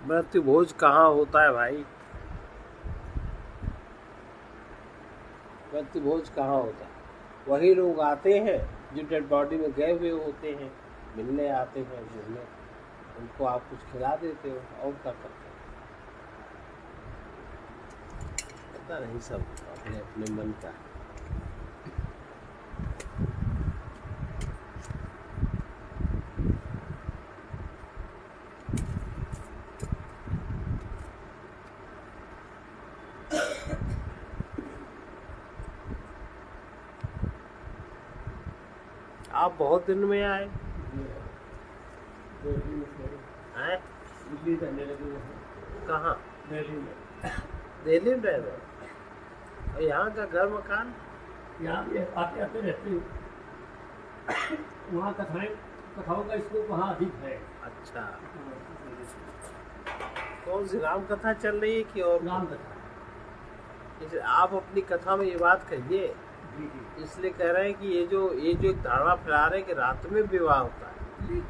मृत्यु भोज कहाँ होता है भाई? मृत्यु भोज कहाँ होता है? वही लोग आते हैं जो डेड बॉडी में गए हुए होते हैं, मिलने आते हैं, मिलने, उनको आप कुछ खिला देते हो और क्या करते हो? पता नहीं, सब अपने अपने मन का है। आप बहुत दिन में आए हैं? कहाँ? दिल्ली में रह रहे हो? और यहाँ का घर मकान? यहाँ भी आते आते रहते हो। वहाँ कथाओं का स्कोप वहाँ अधिक है। अच्छा, कौन सी राम कथा चल रही है कि और? राम कथा। आप अपनी कथा में ये बात कहिए, इसलिए कह रहे हैं कि ये जो एक धारणा फैला रहे हैं कि रात में विवाह होता है।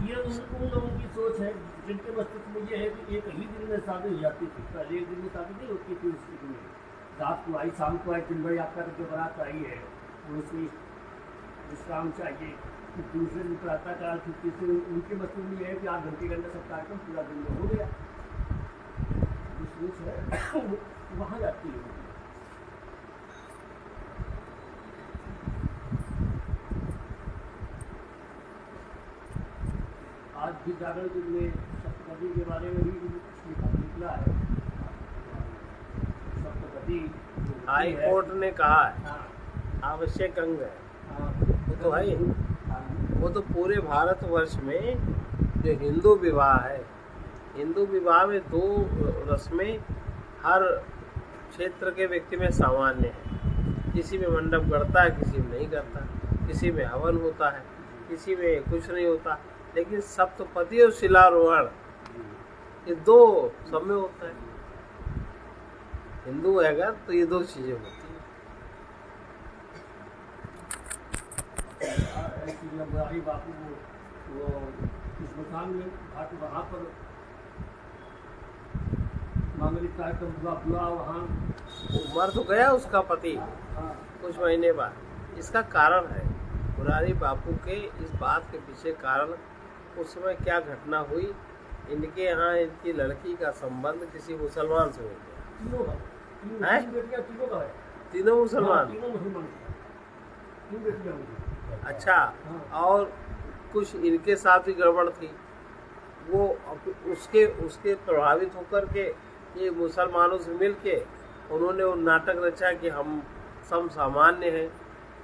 ये उन लोगों की सोच है जिनके मस्तिष्क में ये है कि एक ही दिन में शादी हो जाती थी। पहले एक दिन में शादी नहीं होती थी, उस दिन में रात को आई, शाम को आई, 3 बजे आपका जो बारात आई है उसमें विश्राम चाहिए, दूसरे दिन प्रातः काल छुट्टी से उनके मस्तिष्क में ये है कि 8 घंटे के अंदर सब कार्यक्रम पूरा दिन में हो गया। सोच है वहाँ जाती है। आज भी जागरण में सप्तपदी के बारे में भी निकला है। सप्तपदी हाई कोर्ट ने कहा है आवश्यक अंग है। वो तो है, वो तो पूरे भारतवर्ष में जो हिंदू विवाह है, हिंदू विवाह में 2 रस्में हर क्षेत्र के व्यक्ति में सामान्य है। किसी में मंडप गड़ता है, किसी में नहीं गड़ता, किसी में हवन होता है, किसी में कुछ नहीं होता, लेकिन सप्तपदी और शिलारोहण ये 2 सब में होता है। हिंदू है अगर तो ये 2 चीजें होती हैं। बापू वो इस मकान में वहाँ पर मांगलिक कार्यक्रम हुआ वहाँ मर तो गया उसका पति कुछ महीने बाद। इसका कारण है मुरारी बापू के इस बात के पीछे कारण उस समय क्या घटना हुई, इनके यहाँ इनकी लड़की का संबंध किसी मुसलमान से हो गया। तीनों मुसलमान? अच्छा, और कुछ इनके साथ भी गड़बड़ थी। वो उसके प्रभावित होकर के ये मुसलमानों से मिलके उन्होंने वो नाटक रचा कि हम सब सामान्य हैं।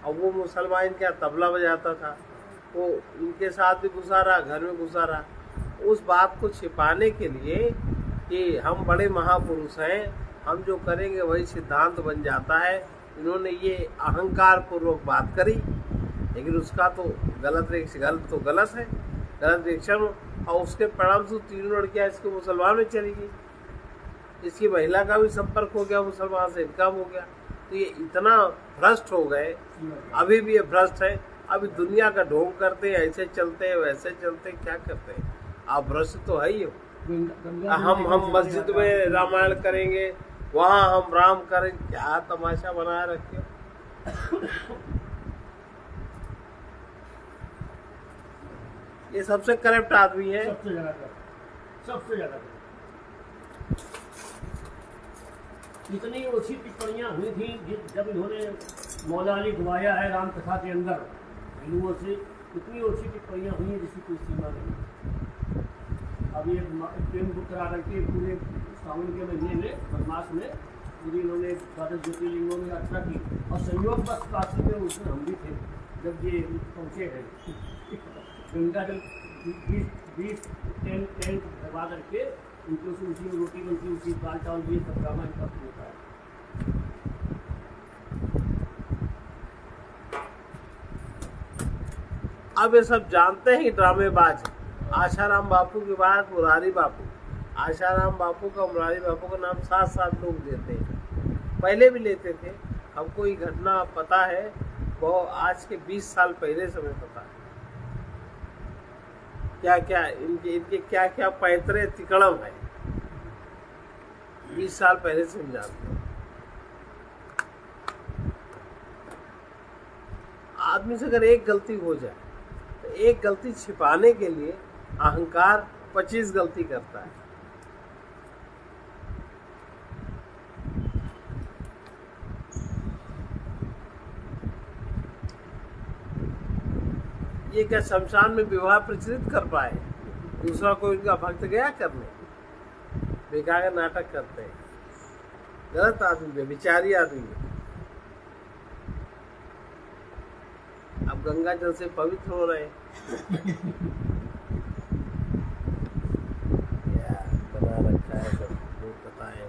और वो मुसलमान क्या तबला बजाता था, वो इनके साथ भी घुसा रहा, घर में घुसा रहा। उस बात को छिपाने के लिए कि हम बड़े महापुरुष हैं, हम जो करेंगे वही सिद्धांत बन जाता है, इन्होंने ये अहंकार पूर्वक बात करी। लेकिन उसका तो गलत तो गलत है, गलत रिएक्शन। और उसके परिणाम से 3 लड़कियां इसके मुसलमान में चली गई। इसकी महिला का भी संपर्क हो गया मुसलमान से, इनका हो गया। तो ये इतना भ्रष्ट हो गए, अभी भी ये भ्रष्ट है। अभी दुनिया का ढोंग करते हैं, ऐसे चलते हैं वैसे चलते हैं, क्या करते हैं? आप भ्रष्ट तो है ही हो। हम मस्जिद में रामायण करेंगे, वहाँ हम राम करेंगे, क्या तमाशा बनाए रखे हो। ये सबसे करप्ट आदमी है, सबसे ज्यादा। इतनी ओछी टिप्पणियां हुई थी जब इन्होंने मौला अली गवाया है राम कथा के अंदर, हिंदुओं से इतनी ओछी टिप्पणियां हुई हैं जिसकी कोई सीमा नहीं। अब ये प्रेम बुक करा करके पूरे सावन के महीने में बदमाश में पूरी इन्होंने 12 ज्योतिर्लिंगों में यात्रा की। और संयोग बस काशी में उसमें हम भी थे जब ये पहुँचे हैं। गंगा जल 20 टेंट भरवा करके उनकी उसी में रोटी बनती, उसी दाल चावल ये सब ड्रामा इनका होता है। अब ये सब जानते हैं ड्रामेबाज। आशाराम बापू के बाद मुरारी बापू, आशाराम बापू का मुरारी बापू का नाम 7 लोग देते हैं, पहले भी लेते थे। हमको ये घटना पता है, वो आज के 20 साल पहले समय पता है। क्या क्या इनके क्या क्या पैतरे तिकड़म है, 20 साल पहले से हम जानते हैं। आदमी से अगर एक गलती हो जाए तो एक गलती छिपाने के लिए अहंकार 25 गलती करता है। ये क्या शमशान में विवाह प्रचलित कर पाए? दूसरा कोई उनका भक्त गया करने? बेकार का नाटक करते हैं। गलत आदमी, व्यभिचारी आदमी है। अब गंगा जल से पवित्र हो रहे हैं। क्या बना रखा है, सब लोग पता है।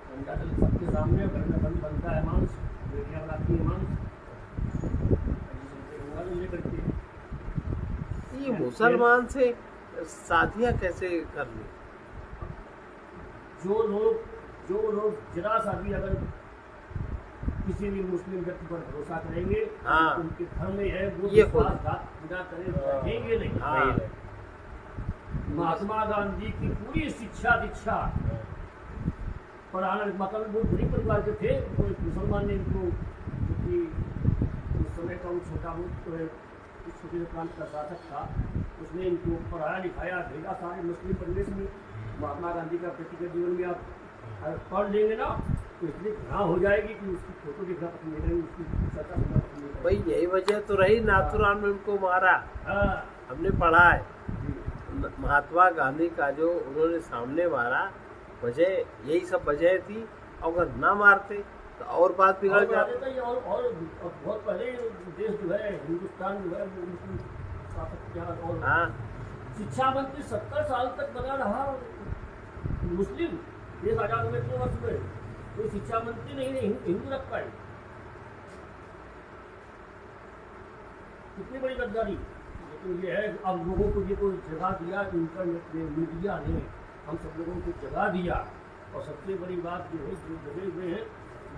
गंगा जल सबके सामने बनता है मांस, बेटियां बनाती है मांस, गंगा जल लेकर के। ये मुसलमान से शादियां कैसे कर ली? जो लोग जरा सा भी अगर किसी भी मुस्लिम व्यक्ति पर भरोसा करेंगे, हाँ, उनके धर्म में है वो ये बिना करे रहेंगे नहीं। हाँ। महात्मा गांधी की पूरी शिक्षा दीक्षा पढ़ाना, मतलब वो गरीब परिवार के थे, तो एक मुसलमान ने इनको, क्योंकि उस समय का वो छोटा छोटे प्रांत का शासक था, उसने इनको पढ़ाया लिखाया भेजा सारे मुस्लिम परिवेश में। महात्मा गांधी का व्यक्तिगत जीवन में आप अगर पढ़ लेंगे ना तो इतनी घृणा हो जाएगी कि उसकी फोटो देखना पसंद नहीं करेंगे, उसकी चर्चा सुनना पसंद नहीं भाई यही वजह तो रही नाथुराम में उनको मारा। हमने पढ़ा है महात्मा गांधी का जो उन्होंने सामने मारा, वजह यही सब वजह थी। अगर ना मारते तो और बात बिगड़ जाती। और बहुत पहले देश जो है, हिंदुस्तान जो है, मुस्लिम शासक के यहाँ, और हाँ, शिक्षा मंत्री 70 साल तक बना रहा मुस्लिम। देश आजाद हुए इतने वर्ष में कोई शिक्षा मंत्री नहीं हिंदू रख पाए। कितनी बड़ी गद्दारी। लेकिन ये है, अब लोगों को ये कोई जगह दिया, इंटरनेट ने, मीडिया ने हम सब लोगों को जगह दिया। और सबसे बड़ी बात जो है, जो जगह हुए हैं,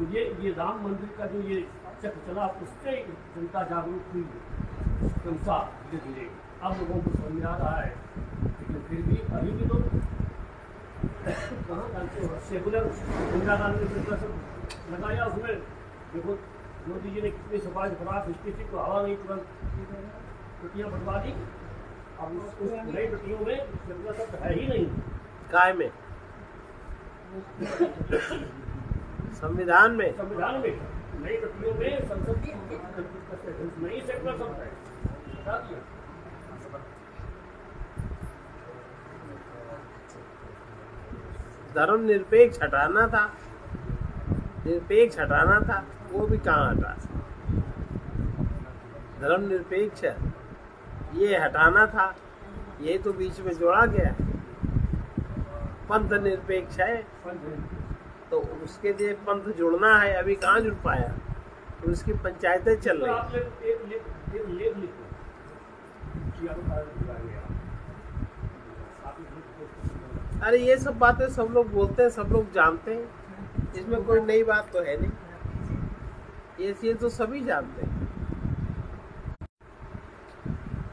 मुझे ये राम मंदिर का जो ये चक्र चला, उससे जनता जागरूक हुई धीरे धीरे। अब लोगों को समझ में आ रहा है, लेकिन फिर भी अभी भी लोग कहाँ जानते हो। सेकुलर इंदिरा गांधी ने सब लगाया उसमें। देखो मोदी जी ने कितनी सफाई खराब स्थिति को हवा नहीं, तुरंत बेटियाँ बढ़वा दी। अब उस नई बेटियों में सेकुलर शब्द है ही नहीं। काय में? संविधान में नई बेटियों में संसद नई सेकुलर शब्द है, बता दिया। धर्म निरपेक्ष हटाना था, वो भी कहाँ हटा। धर्म निरपेक्ष ये हटाना था, ये तो बीच में जोड़ा गया। पंथ निरपेक्ष है तो उसके लिए पंथ जुड़ना है, अभी कहाँ जुड़ पाया। तो उसकी पंचायतें चल रही। अरे ये सब बातें सब लोग बोलते हैं, सब लोग जानते हैं, इसमें कोई नई बात तो है नहीं। ये तो सभी जानते हैं।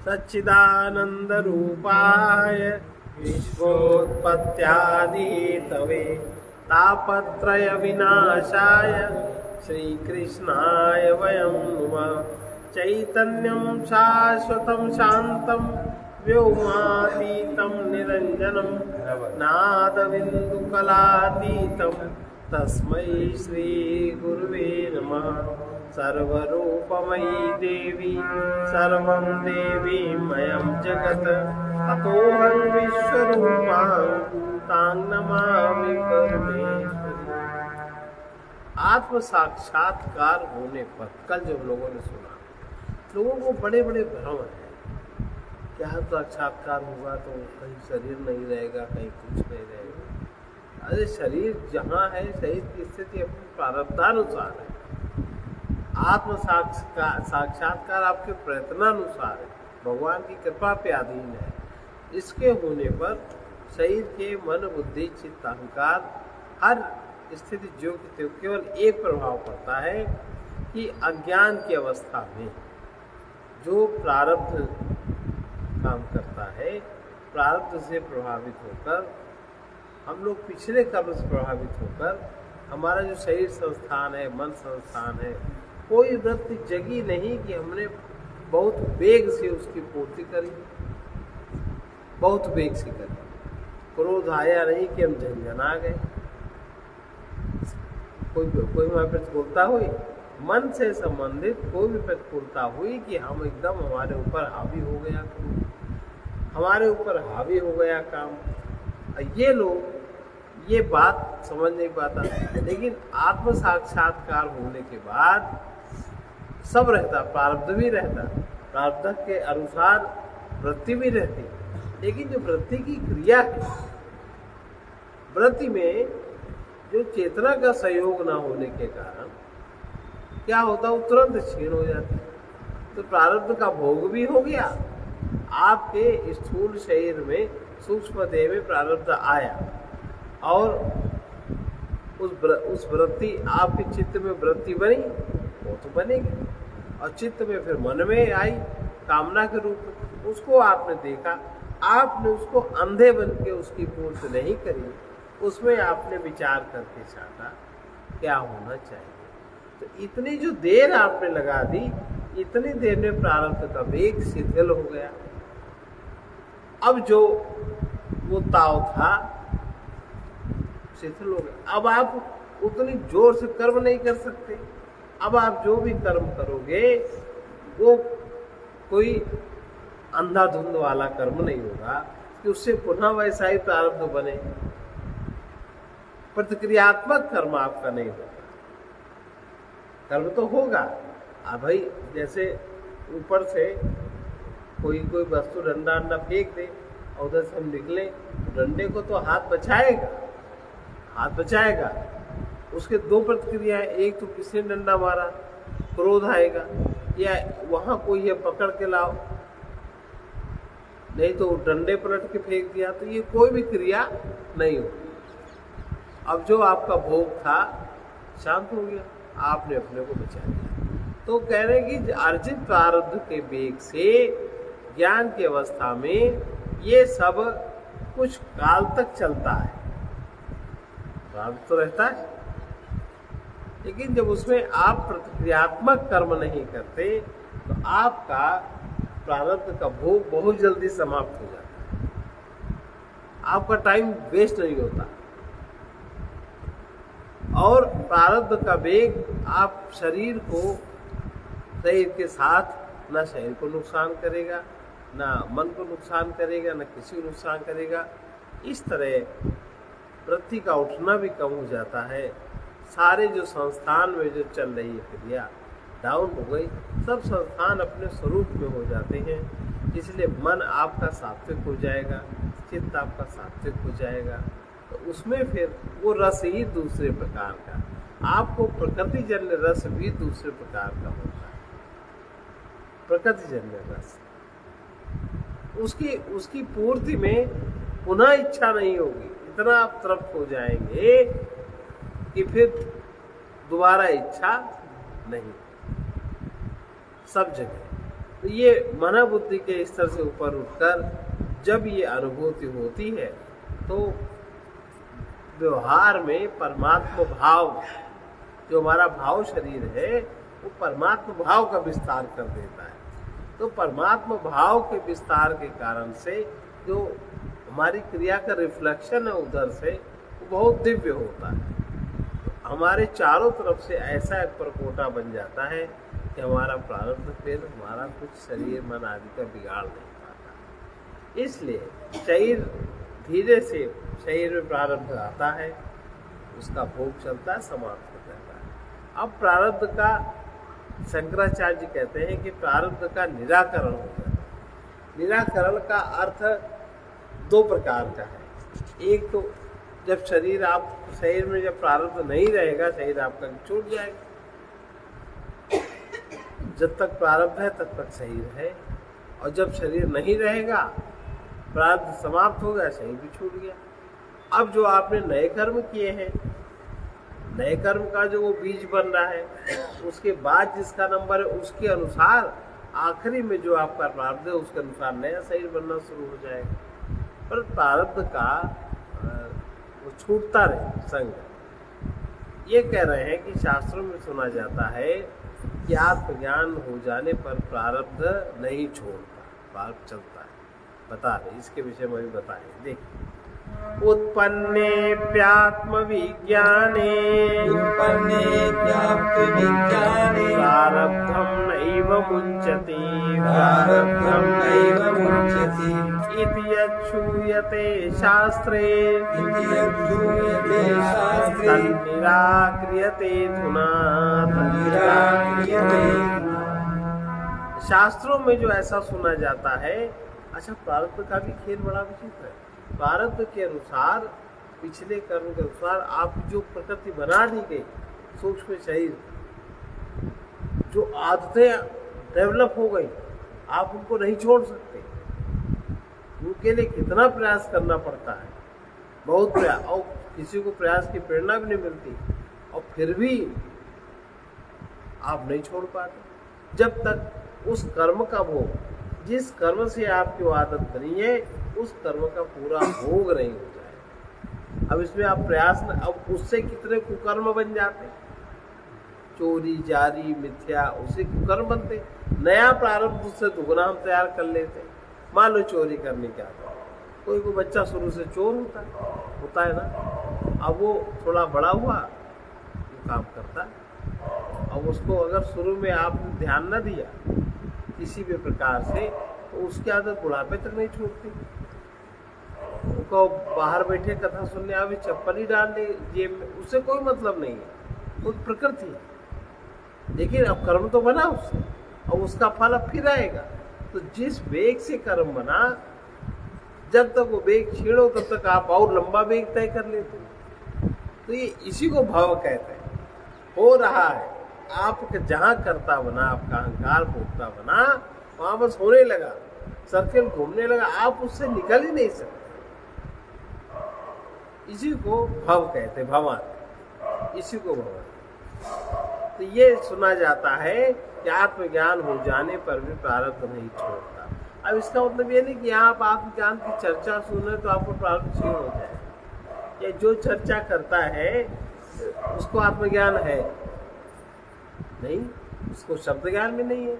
सच्चिदानंद रूपाय विश्वोत्पत्त्यादि तवे तापत्रय विनाशाय श्री कृष्णाय वयं नुमः। चैतन्यं शाश्वतं शान्तं व्योमातीतं निरञ्जनं नादबिन्दुकलातीतं तस्मै श्रीगुरुवे नमः। सर्वरूपमयी देवी सर्वं देवीमयं जगत् अतोऽहं विश्वरूपां तां नमामि परमेश्वरी। आत्म साक्षात्कार होने पर, कल जब लोगों ने सुना, लोगों को बड़े बड़े भ्रम हैं। क्या साक्षात्कार होगा तो कहीं शरीर नहीं रहेगा, कहीं कुछ नहीं रहेगा। अरे शरीर जहाँ है, शरीर की स्थिति अपनी प्रारब्धानुसार है। आत्म साक्षात्कार आपके प्रयत्नानुसार है, भगवान की कृपा पे अधीन है। इसके होने पर शरीर के मन बुद्धि चित्त अहंकार हर स्थिति जो कि केवल एक प्रभाव पड़ता है कि अज्ञान की अवस्था में जो प्रारब्ध काम करता है, प्रारब्ध से प्रभावित होकर हम लोग पिछले कर्म से प्रभावित होकर हमारा जो शरीर संस्थान है, मन संस्थान है, कोई वृत्ति जगी नहीं कि हमने बहुत वेग से उसकी पूर्ति करी, बहुत वेग से करी। क्रोध आया नहीं कि हम झंझना गए, कोई हमारे प्रतिकूलता हुई, मन से संबंधित कोई भी प्रतिकूलता हुई कि हम एकदम हमारे ऊपर हावी हो गया, हमारे ऊपर हावी हो गया काम। ये लोग ये बात समझ नहीं पाता, लेकिन आत्म साक्षात्कार होने के बाद सब रहता, प्रारब्ध भी रहता, प्रारब्ध के अनुसार वृत्ति भी रहती, लेकिन जो वृत्ति की क्रिया है, वृत्ति में जो चेतना का सहयोग ना होने के कारण क्या होता, वो तुरंत क्षीण हो जाती। तो प्रारब्ध का भोग भी हो गया, आपके स्थूल शरीर में, सूक्ष्म देह में प्रारब्ध आया, और उस वृत्ति, आपके चित्त में वृत्ति बनी, वो तो बनेगी, और चित्त में फिर मन में आई कामना के रूप में, उसको आपने देखा, आपने उसको अंधे बन के उसकी पूर्ति नहीं करी, उसमें आपने विचार करके चाहा क्या होना चाहिए। तो इतनी जो देर आपने लगा दी, इतनी देर में प्रारब्ध का वेग शिथिल हो गया। अब जो वो ताव था शिथिल हो गया। अब आप उतनी जोर से कर्म नहीं कर सकते। अब आप जो भी कर्म करोगे वो कोई अंधाधुंध वाला कर्म नहीं होगा कि उससे पुनः वैसा ही प्रारब्ध बने। प्रतिक्रियात्मक कर्म आपका नहीं होगा। कर्म तो होगा, भाई जैसे ऊपर से कोई वस्तु डंडा अंडा फेंक दे और उधर से हम निकले, तो डंडे को तो हाथ बचाएगा। उसके दो प्रतिक्रिया है, एक तो किसने डंडा मारा, क्रोध आएगा, या वहां कोई है पकड़ के लाओ, नहीं तो डंडे पलट के फेंक दिया, तो ये कोई भी क्रिया नहीं होगी। अब जो आपका भोग था शांत हो गया, आपने अपने को बचा लिया। तो कह रहे कि अर्जित प्रारब्ध के वेग से ज्ञान की अवस्था में ये सब कुछ काल तक चलता है, प्रारब्ध तो रहता है, लेकिन जब उसमें आप प्रतिक्रियात्मक कर्म नहीं करते तो आपका प्रारब्ध का भोग बहुत जल्दी समाप्त हो जाता है, आपका टाइम वेस्ट नहीं होता। और प्रारब्ध का वेग आप शरीर के साथ ना शरीर को नुकसान करेगा, ना मन को नुकसान करेगा, ना किसी को नुकसान करेगा। इस तरह वृत्ति का उठना भी कम हो जाता है। सारे जो संस्थान में जो चल रही है क्रिया डाउन हो गई, सब संस्थान अपने स्वरूप में हो जाते हैं। इसलिए मन आपका सात्विक हो जाएगा, चित्त आपका सात्विक हो जाएगा, तो उसमें फिर वो रस ही दूसरे प्रकार का, आपको प्रकृति जन्य रस भी दूसरे प्रकार का होता है। प्रकृति जन्य रस उसकी पूर्ति में पुनः इच्छा नहीं होगी, इतना आप तृप्त हो जाएंगे कि फिर दोबारा इच्छा नहीं, सब जगह। तो ये मन बुद्धि के स्तर से ऊपर उठकर जब ये अनुभूति होती है तो व्यवहार में परमात्मा भाव, जो हमारा भाव शरीर है, वो परमात्मा भाव का विस्तार कर देता है। तो परमात्मा भाव के विस्तार के कारण से जो हमारी क्रिया का रिफ्लेक्शन है उधर से, वो बहुत दिव्य होता है। तो हमारे चारों तरफ से ऐसा एक परकोटा बन जाता है कि हमारा प्रारब्ध फिर हमारा कुछ शरीर मन आदि का बिगाड़ नहीं पाता। इसलिए शरीर धीरे से शरीर में प्रारब्ध आता है, उसका भोग चलता है, समाप्त हो जाता है। अब प्रारब्ध का शंकराचार्य जी कहते हैं कि प्रारब्ध का निराकरण हो जाता है। निराकरण का अर्थ दो प्रकार का है। एक तो जब शरीर में जब प्रारब्ध नहीं रहेगा, शरीर आपका छूट जाएगा। जब तक प्रारब्ध है तब तक शरीर है, और जब शरीर नहीं रहेगा, प्रारब्ध समाप्त हो गया, शरीर भी छूट गया। अब जो आपने नए कर्म किए हैं, नए कर्म का जो वो बीज बन रहा है, उसके बाद जिसका नंबर है उसके अनुसार आखिरी में जो आपका प्रारब्ध है उसके अनुसार नया शरीर बनना शुरू हो जाएगा। पर प्रारब्ध का वो छूटता रहे संग। ये कह रहे हैं कि शास्त्रों में सुना जाता है कि आत्मज्ञान हो जाने पर प्रारब्ध नहीं छोड़ता, प्रारब्ध चलता है। बता रहे, इसके विषय में भी बताएं। देखिए, उत्पन्नेप्यात्म विज्ञाने प्रारब्धं नैव मुञ्चति इति यच्छूयते शास्त्रे तन्निराक्रियते धुना। शास्त्रों में जो ऐसा सुना जाता है, अच्छा प्रारब्ध का भी खेल बड़ा विचित्र है। प्रारब्ध के अनुसार, पिछले कर्म के अनुसार आप जो प्रकृति बना दी गई, सूक्ष्म शरीर, जो आदतें डेवलप हो गई, आप उनको नहीं छोड़ सकते। उनके लिए कितना प्रयास करना पड़ता है, बहुत प्रयास, और किसी को प्रयास की प्रेरणा भी नहीं मिलती, और फिर भी आप नहीं छोड़ पाते जब तक उस कर्म का भोग, जिस कर्म से आपकी वो आदत बनी है, उस कर्म का पूरा भोग नहीं हो जाए। अब इसमें आप प्रयास न, अब उससे कितने कुकर्म बन जाते, चोरी, जारी, मिथ्या, उससे कुकर्म बनते। नया प्रारब्ध उससे दुगुना हम तैयार कर लेते। मान लो चोरी करने की आदत, कोई को बच्चा शुरू से चोर होता है ना, अब वो थोड़ा बड़ा हुआ, वो काम करता है। अब उसको अगर शुरू में आपने ध्यान न दिया किसी भी प्रकार से, तो उसकी आदत बुढ़ापे तक नहीं छूटती। उनको बाहर बैठे कथा सुनने, अभी चप्पल ही डाल दे जेब में, उससे कोई मतलब नहीं है, वो प्रकृति है। लेकिन अब कर्म तो बना उससे, और उसका फल अब फिर आएगा। तो जिस वेग से कर्म बना, जब तक वो वेग छेड़ो तब तक आप और लंबा वेग तय कर लेते हो। तो ये इसी को भाव कहते हैं। हो रहा है, आप जहां करता बना, आपका अहंकार भोगता बना, वहां बस होने लगा, सर्किल घूमने लगा, आप उससे निकल ही नहीं सकते। इसी को भव कहते, भवन, इसी को भवन। तो ये सुना जाता है कि आत्मज्ञान हो जाने पर भी प्रारब्ध नहीं छोड़ता। अब इसका मतलब ये नहीं कि यहाँ आप आत्मज्ञान की चर्चा सुने तो आपको प्रारब्ध क्षीण हो जाए, या जो चर्चा करता है उसको आत्मज्ञान है नहीं, उसको शब्द ज्ञान में नहीं है,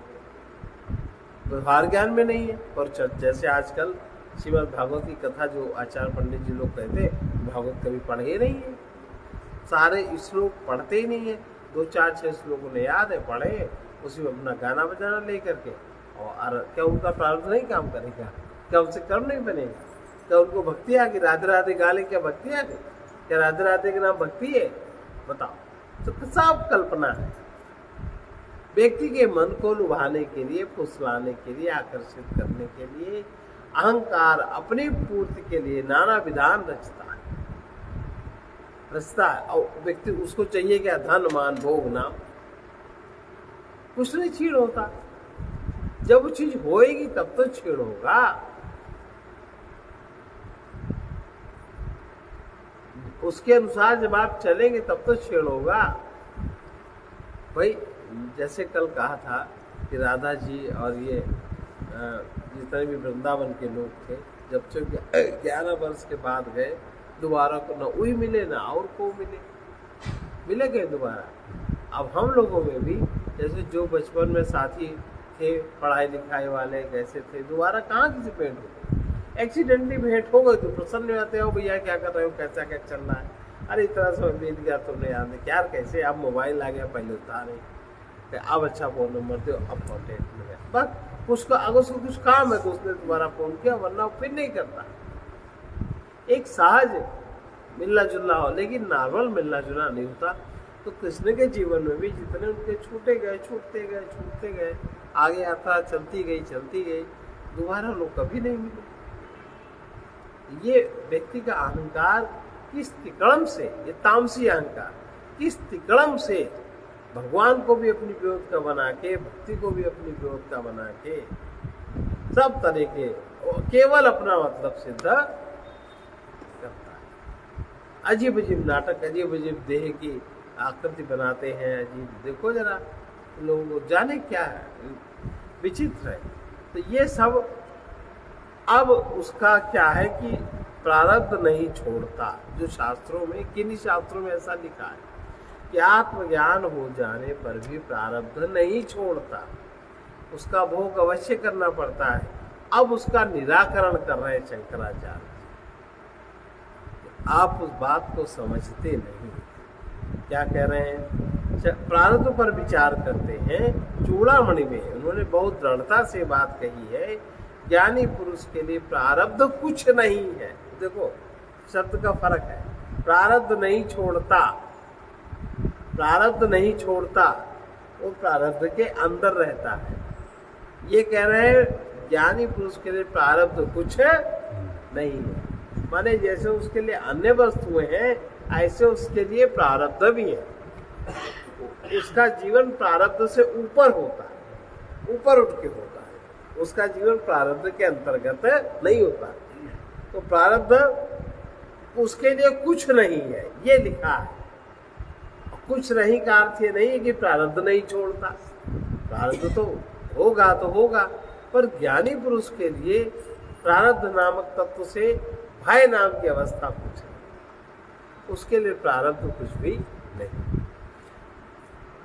व्यवहार ज्ञान में नहीं है। और जैसे आजकल श्रीमद् भागवत की कथा जो आचार्य पंडित जी लोग कहते हैं, भागवत कभी पढ़े नहीं है, सारे श्लोक पढ़ते ही नहीं है, 2, 4, 6 श्लोकों ने याद है, पढ़े, उसी में अपना गाना बजाना ले करके, और क्या उनका प्रारब्ध नहीं काम करेगा? क्या उनसे कर्म नहीं बनेगा? क्या उनको भक्ति आ गई? राधे राधे गाले क्या भक्ति आ गई? क्या राधे राधे के नाम भक्ति है? बताओ। तो सब कल्पना है। व्यक्ति के मन को लुभाने के लिए, फुसलाने के लिए, आकर्षित करने के लिए, अहंकार अपनी पूर्ति के लिए नाना विधान रचता है, और व्यक्ति उसको चाहिए क्या? धन, मान, भोग, नाम, कुछ नहीं छीड़ होता। जब वो चीज होएगी तब तो छीड़ होगा। उसके अनुसार जब आप चलेंगे तब तो छेड़ होगा। भाई जैसे कल कहा था कि राधा जी और ये जितने भी वृंदावन के लोग थे, जब से 11 वर्ष के बाद गए, दोबारा को न वही मिले ना और को मिले गए दोबारा। अब हम लोगों में भी जैसे जो बचपन में साथी थे, पढ़ाई लिखाई वाले कैसे थे, दोबारा कहाँ किसी भेंट हो? एक्सीडेंटली भेंट हो गई तो प्रसन्न आते हो, भैया क्या कर रहे हो, कैसा क्या चल रहा है? अरे इतना समय बीत गया तुमने याद नहीं यार, कैसे अब मोबाइल आ गया, पहले था नहीं, अब अच्छा फोन नंबर दो, अब कॉन्टेक्ट में है, बस उसका अगर उसको कुछ काम है तो उसने तुम्हारा फोन किया, वरना फिर नहीं करता। एक सहज मिलना जुलना हो, लेकिन नॉर्मल मिलना जुलना नहीं होता। तो कृष्ण के जीवन में भी जितने उनके छूटते गए, आगे यात्रा चलती गई, दोबारा लोग कभी नहीं मिले। ये व्यक्ति का अहंकार किस तिकड़म से, ये तामसी अहंकार किस तिकड़म से भगवान को भी अपनी विरोध का बना के, भक्ति को भी अपनी विरोध का बना के, सब तरह के केवल अपना मतलब सिद्ध करता है। अजीब अजीब नाटक, अजीब अजीब देह की आकृति बनाते हैं, अजीब, देखो जरा लोगों को जाने क्या है, विचित्र है। तो ये सब अब उसका क्या है कि प्रारब्ध नहीं छोड़ता। जो शास्त्रों में, किन्हीं शास्त्रों में ऐसा लिखा है कि आत्मज्ञान हो जाने पर भी प्रारब्ध नहीं छोड़ता, उसका भोग अवश्य करना पड़ता है। अब उसका निराकरण कर रहे हैं शंकराचार्य। आप उस बात को समझते नहीं। क्या कह रहे हैं? प्रारब्ध पर विचार करते हैं। चूड़ामणि में उन्होंने बहुत दृढ़ता से बात कही है, ज्ञानी पुरुष के लिए प्रारब्ध कुछ नहीं है। देखो शब्द का फर्क है। प्रारब्ध नहीं छोड़ता, प्रारब्ध नहीं छोड़ता, वो प्रारब्ध के अंदर रहता है। ये कह रहे हैं ज्ञानी पुरुष के लिए प्रारब्ध कुछ नहीं है। माने जैसे उसके लिए अन्य वस्तुएं हैं, ऐसे उसके लिए प्रारब्ध भी है। उसका जीवन प्रारब्ध से ऊपर होता है, ऊपर उठ के होता है। उसका जीवन प्रारब्ध के अंतर्गत नहीं होता। तो प्रारब्ध उसके लिए कुछ नहीं है, ये लिखा है। कुछ नहीं का अर्थ ये नहीं है कि प्रारब्ध नहीं छोड़ता। प्रारब्ध तो होगा तो होगा, पर ज्ञानी पुरुष के लिए प्रारब्ध नामक तत्व से भय नाम की अवस्था कुछ है, उसके लिए प्रारब्ध कुछ भी नहीं।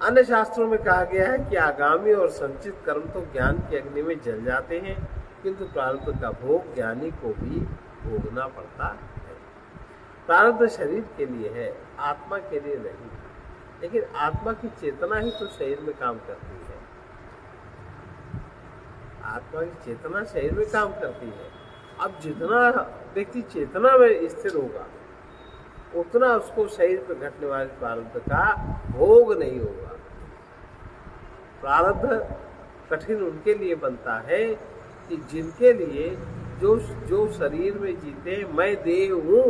अन्य शास्त्रों में कहा गया है कि आगामी और संचित कर्म तो ज्ञान की अग्नि में जल जाते हैं, किंतु प्रारब्ध का भोग ज्ञानी को भी भोगना पड़ता है। प्रारब्ध शरीर के लिए है, आत्मा के लिए नहीं। लेकिन आत्मा की चेतना ही तो शरीर में काम करती है। आत्मा की चेतना शरीर में काम करती है। अब जितना व्यक्ति चेतना में स्थिर होगा, उतना उसको शरीर पर घटने वाले प्रारब्ध का भोग नहीं होगा। प्रारब्ध कठिन उनके लिए बनता है कि जिनके लिए जो शरीर में जीते मैं देह हूँ,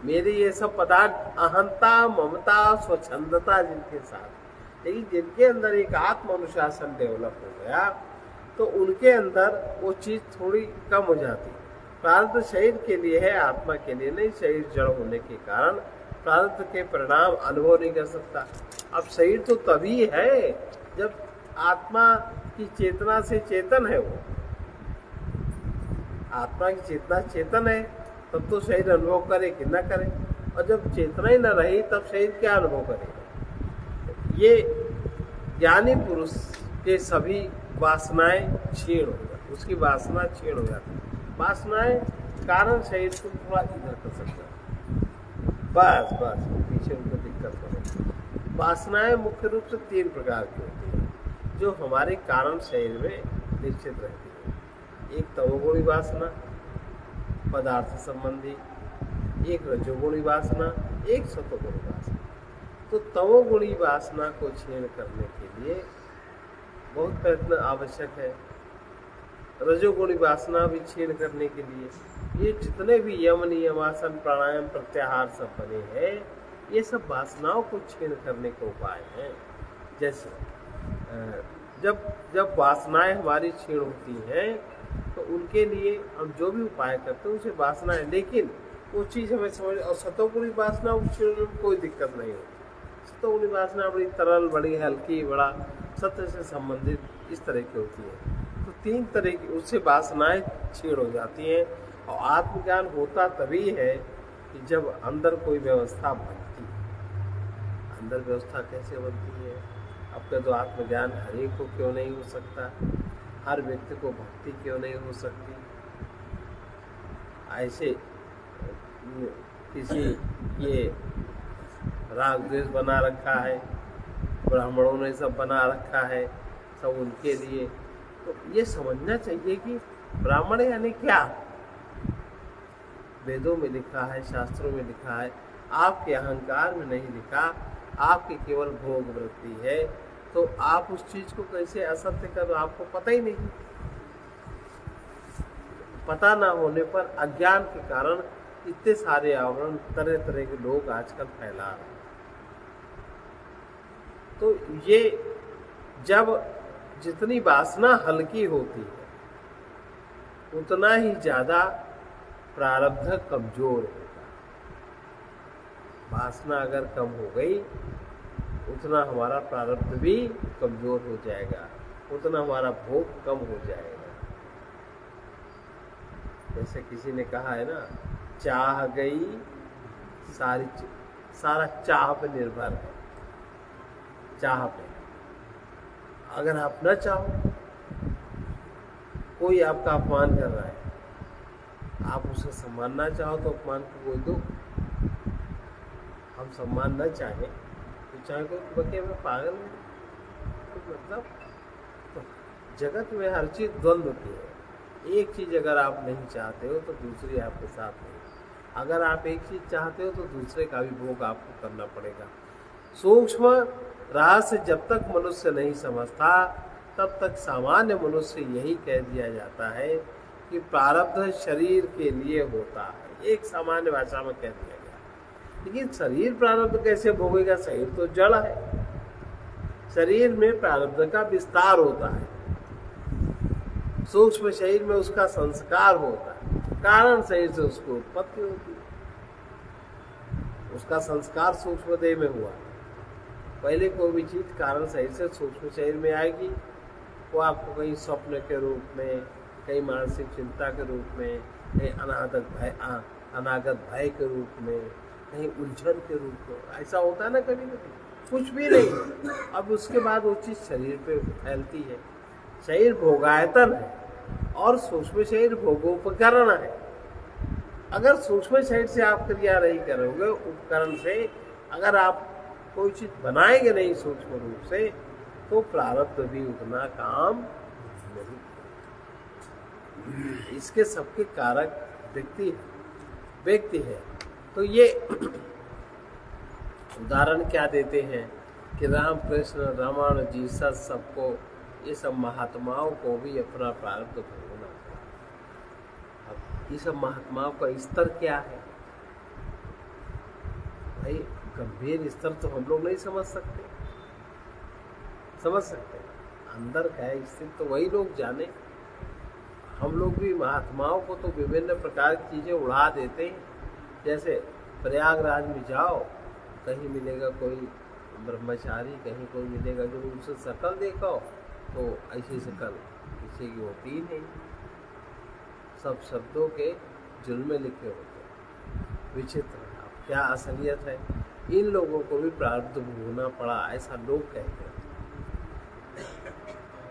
मेरे ये सब पदार्थ अहंता, ममता, स्वच्छंदता जिनके साथ, लेकिन जिनके अंदर एक आत्म अनुशासन डेवलप हो गया तो उनके अंदर वो चीज थोड़ी कम हो जाती है। प्रारब्ध शरीर के लिए है, आत्मा के लिए नहीं। शरीर जड़ होने के कारण प्रारब्ध के परिणाम अनुभव नहीं कर सकता। अब शरीर तो तभी है जब आत्मा की चेतना से चेतन है। वो आत्मा की चेतना चेतन है, तब तो शरीर अनुभव करे कि न करे। और जब चेतना ही न रही तब शरीर क्या अनुभव करेगा? ये ज्ञानी पुरुष के सभी वासनाएं छीण हो जाती, उसकी वासना छीण हो जाती। वासनाएं कारण शरीर को थोड़ा इधर कर सकता है। बस पीछे उनको दिक्कत हो। वासनाएं मुख्य रूप से 3 प्रकार की होती हैं जो हमारे कारण शरीर में निश्चित रहती है। एक तमोगुणी वासना पदार्थ संबंधी, एक रजोगुणी वासना, एक सतोगुणी वासना। तो तमोगुणी वासना को छीण करने के लिए बहुत प्रयत्न आवश्यक है। रजोगुणी वासना भी छीण करने के लिए ये जितने भी यम, नियम, आसन, प्राणायाम, प्रत्याहार सब बने हैं, ये सब वासनाओं को छीण करने के उपाय हैं। जैसे जब वासनाएं हमारी छीण होती हैं तो उनके लिए हम जो भी उपाय करते हैं उसे वासना है, लेकिन वो चीज़ हमें समझ। और सतोगुणी वासना छीणने में कोई दिक्कत नहीं होती। सतोगुणी वासना बड़ी तरल, बड़ी हल्की, बड़ा सत्य से संबंधित इस तरह की होती है। तो 3 तरह की उससे वासनाएं छीण हो जाती हैं। और आत्मज्ञान होता तभी है कि जब अंदर कोई व्यवस्था बनती है। अंदर व्यवस्था कैसे बनती है? अब का तो आत्मज्ञान हर एक को क्यों नहीं हो सकता? हर व्यक्ति को भक्ति क्यों नहीं हो सकती? ऐसे किसी ये राग द्वेष बना रखा है, ब्राह्मणों ने सब बना रखा है, सब उनके लिए। तो ये समझना चाहिए कि ब्राह्मण यानी क्या? वेदों में लिखा है, शास्त्रों में लिखा है, आपके अहंकार में नहीं लिखा। आपकी केवल भोग वृत्ति है, तो आप उस चीज को कैसे असत्य कर, आपको पता ही नहीं। पता ना होने पर अज्ञान के कारण इतने सारे आवरण तरह तरह के लोग आजकल फैला रहे हैं। तो ये जब जितनी वासना हल्की होती है उतना ही ज्यादा प्रारब्ध कमजोर होगा। वासना अगर कम हो गई उतना हमारा प्रारब्ध भी कमजोर हो जाएगा, उतना हमारा भोग कम हो जाएगा। जैसे किसी ने कहा है ना, चाह गई सारा चाह पे निर्भर है। चाह पे अगर आप न चाहो, कोई आपका अपमान कर रहा है, आप उसे सम्मान ना चाहो तो अपमान को कोई दो। हम सम्मान न चाहें तो चाहे कोई बके में पागल है, तो मतलब तो जगत में हर चीज द्वंद्व की है। एक चीज अगर आप नहीं चाहते हो तो दूसरी आपके साथ नहीं। अगर आप एक चीज चाहते हो तो दूसरे का भी भोग आपको करना पड़ेगा। सूक्ष्म रहस्य जब तक मनुष्य नहीं समझता तब तक सामान्य मनुष्य यही कह दिया जाता है कि प्रारब्ध शरीर के लिए होता है। एक सामान्य भाषा में कह दिया गया। लेकिन शरीर प्रारब्ध कैसे भोगेगा? शरीर तो जड़ है। शरीर में प्रारब्ध का विस्तार होता है, सूक्ष्म शरीर में उसका संस्कार होता है, कारण शरीर से उसको उत्पत्ति होती है, उसका संस्कार सूक्ष्म देह में हुआ। पहले कोई भी चीज कारण शरीर से सूक्ष्म शरीर में आएगी, वो आपको कहीं स्वप्न के रूप में, कहीं मानसिक चिंता के रूप में, कहीं अनागत भय के रूप में, कहीं उलझन के रूप में। ऐसा होता है ना कभी कभी, कुछ भी नहीं। अब उसके बाद वो चीज शरीर पे फैलती है। शरीर भोगायतन है और सूक्ष्म शरीर भोगोपकरण है। अगर सूक्ष्म शरीर से आप क्रिया नहीं करोगे, उपकरण से अगर आप कोई चीज बनाएंगे नहीं सूक्ष्म रूप से, तो प्रारब्ध भी उतना काम नहीं। इसके सबके कारक व्यक्ति है। तो ये उदाहरण क्या देते हैं कि राम कृष्ण रामायण जीसस सबको, ये सब महात्माओं को भी अपना प्रारब्ध भोगना पड़ा। अब ये सब महात्माओं का स्तर क्या है भाई? गंभीर स्तर तो हम लोग नहीं समझ सकते। अंदर का है स्थिति तो वही लोग जाने। हम लोग भी महात्माओं को तो विभिन्न प्रकार की चीजें उड़ा देते हैं। जैसे प्रयागराज में जाओ, कहीं मिलेगा कोई ब्रह्मचारी, कहीं कोई मिलेगा जो उनसे शकल देखो तो ऐसी शकल किसी की होती ही नहीं। सब शब्दों के जुल्मे लिखे होते। विचित्र। क्या असलियत है? इन लोगों को भी प्रारब्ध भोगना पड़ा, ऐसा लोग कहते हैं।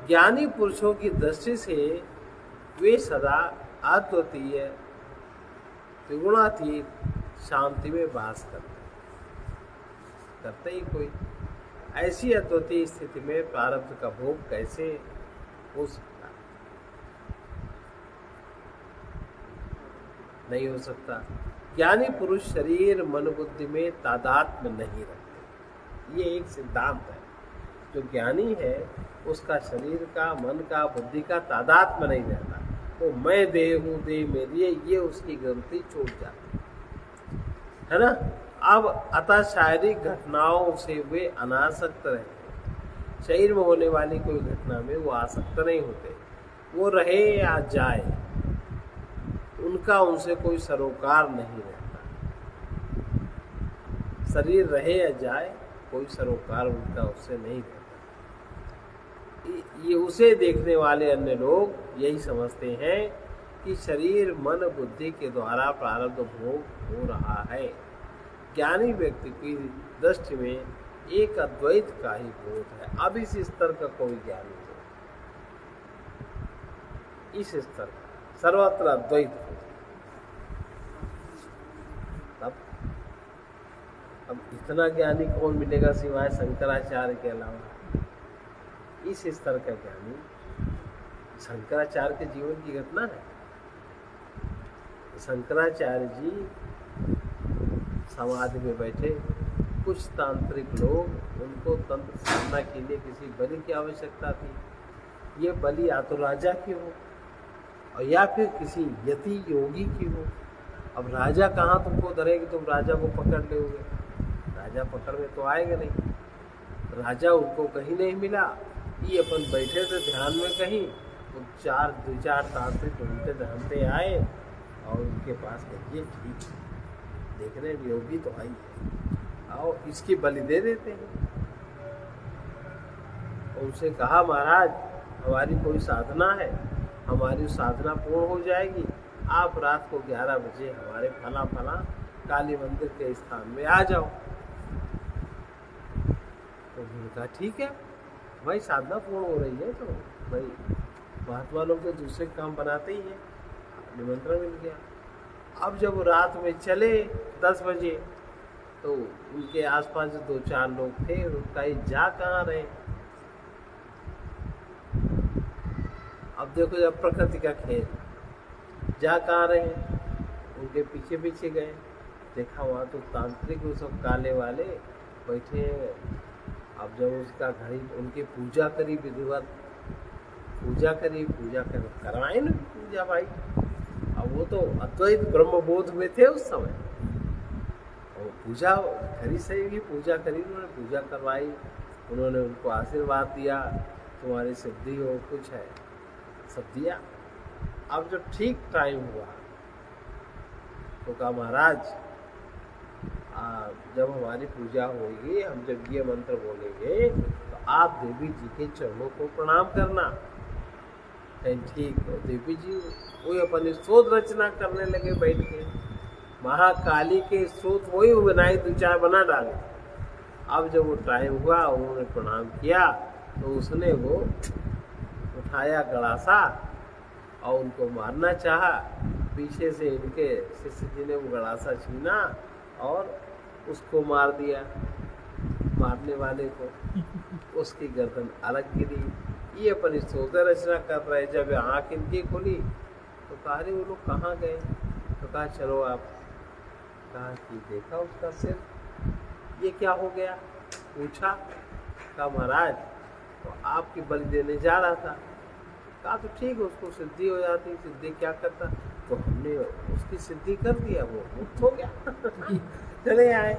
ज्ञानी पुरुषों की दृष्टि से वे सदा अद्वितीय त्रिगुणातीत शांति में वास करते ही कोई। ऐसी अद्वितीय स्थिति में प्रारब्ध का भोग कैसे हो सकता? नहीं हो सकता। ज्ञानी पुरुष शरीर मन बुद्धि में तादात्म्य नहीं रखते। ये एक सिद्धांत है। जो ज्ञानी है उसका शरीर का, मन का, बुद्धि का तादात्म्य नहीं रहता। वो मैं देह हूँ, देह मेरी है, ये उसकी ग्रंथि छूट जाती है ना। अब अतः शारीरिक घटनाओं से वे अनासक्त रहते। शरीर में होने वाली कोई घटना में वो आसक्त नहीं होते। वो रहे या जाए, उनका उनसे कोई सरोकार नहीं रहता। शरीर रहे या जाए, कोई सरोकार उनका उससे नहीं रहता। ये उसे देखने वाले अन्य लोग यही समझते हैं कि शरीर मन बुद्धि के द्वारा प्रारब्ध भोग हो रहा है। ज्ञानी व्यक्ति की दृष्टि में एक अद्वैत का ही बोध है। अब इस स्तर का कोई ज्ञानी हो, इस स्तर का सर्वत्र अद्वैत हो, अब इतना ज्ञानी कौन मिलेगा सिवाय शंकराचार्य के अलावा? इस स्तर का ज्ञानी शंकराचार्य के जीवन की घटना है। शंकराचार्य जी समाधि में बैठे, कुछ तांत्रिक लोग, उनको तंत्र साधना के लिए किसी बलि की आवश्यकता थी। ये बलि या तो राजा की हो और या फिर किसी यति योगी की हो। अब राजा कहाँ तुमको धरेगी? तुम राजा को पकड़ लोगे, राजा पकड़ में तो आएगा नहीं। राजा उनको कहीं नहीं मिला। ये अपन बैठे थे ध्यान में कहीं, तो दो चार तांत्रिक घूमते ढहमते आए और उनके पास कहिए ठीक देखने में योगी तो आई है, आओ इसकी बलि दे देते हैं। उनसे कहा महाराज हमारी कोई साधना है, हमारी साधना पूर्ण हो जाएगी आप रात को 11 बजे हमारे फला फला काली मंदिर के स्थान में आ जाओ। तो उन्होंने कहा ठीक है भाई, साधना पूर्ण हो रही है तो भाई महात्मा लोग तो दूसरे काम बनाते ही हैं, निमंत्रण मिल गया। अब जब रात में चले 10 बजे तो उनके आसपास जो 2-4 लोग थे, उनका ये जा कहाँ रहे। अब देखो जब प्रकृति का खेल, जा कहाँ रहे, उनके पीछे पीछे गए, देखा वहाँ तो तांत्रिक वो सब काले वाले बैठे हैं। अब जब उसका घड़ी उनकी पूजा करी, विधिवत पूजा करी, पूजा करवाए ना पूजा भाई। अब वो तो अद्वैत ब्रह्मबोध में थे उस समय, और पूजा करी, सही की पूजा करी, उन्होंने पूजा करवाई, उन्होंने उनको आशीर्वाद दिया, तुम्हारी सिद्धि हो, कुछ है सब दिया। अब जब ठीक टाइम हुआ तो कहा महाराज जब हमारी पूजा होगी, हम जब ये मंत्र बोलेंगे तो आप देवी जी के चरणों को प्रणाम करना। ठीक है। देवी जी वही अपनी स्रोत रचना करने लगे बैठ के, महाकाली के स्रोत वही बनाए, 2-4 बना डाले। अब जब वो टाइम हुआ, उन्होंने प्रणाम किया तो उसने वो उठाया गड़ासा और उनको मारना चाहा। पीछे से इनके शिष्य जी ने वो गड़ासा छीना और उसको मार दिया, मारने वाले को। उसकी गर्दन अलग गिरी। ये अपनी सोचा रचना कर रहे। जब आँख इनकी खुली तो कहा वो लोग कहाँ गए, तो कहा चलो आप। कहा कि देखा उसका सिर, ये क्या हो गया, पूछा। कहा महाराज तो आपकी बलि देने जा रहा था। कहा तो ठीक है, उसको सिद्धि हो जाती, सिद्धि क्या करता, तो हमने उसकी सिद्धि कर दिया, वो मुक्त हो गया। चले आए,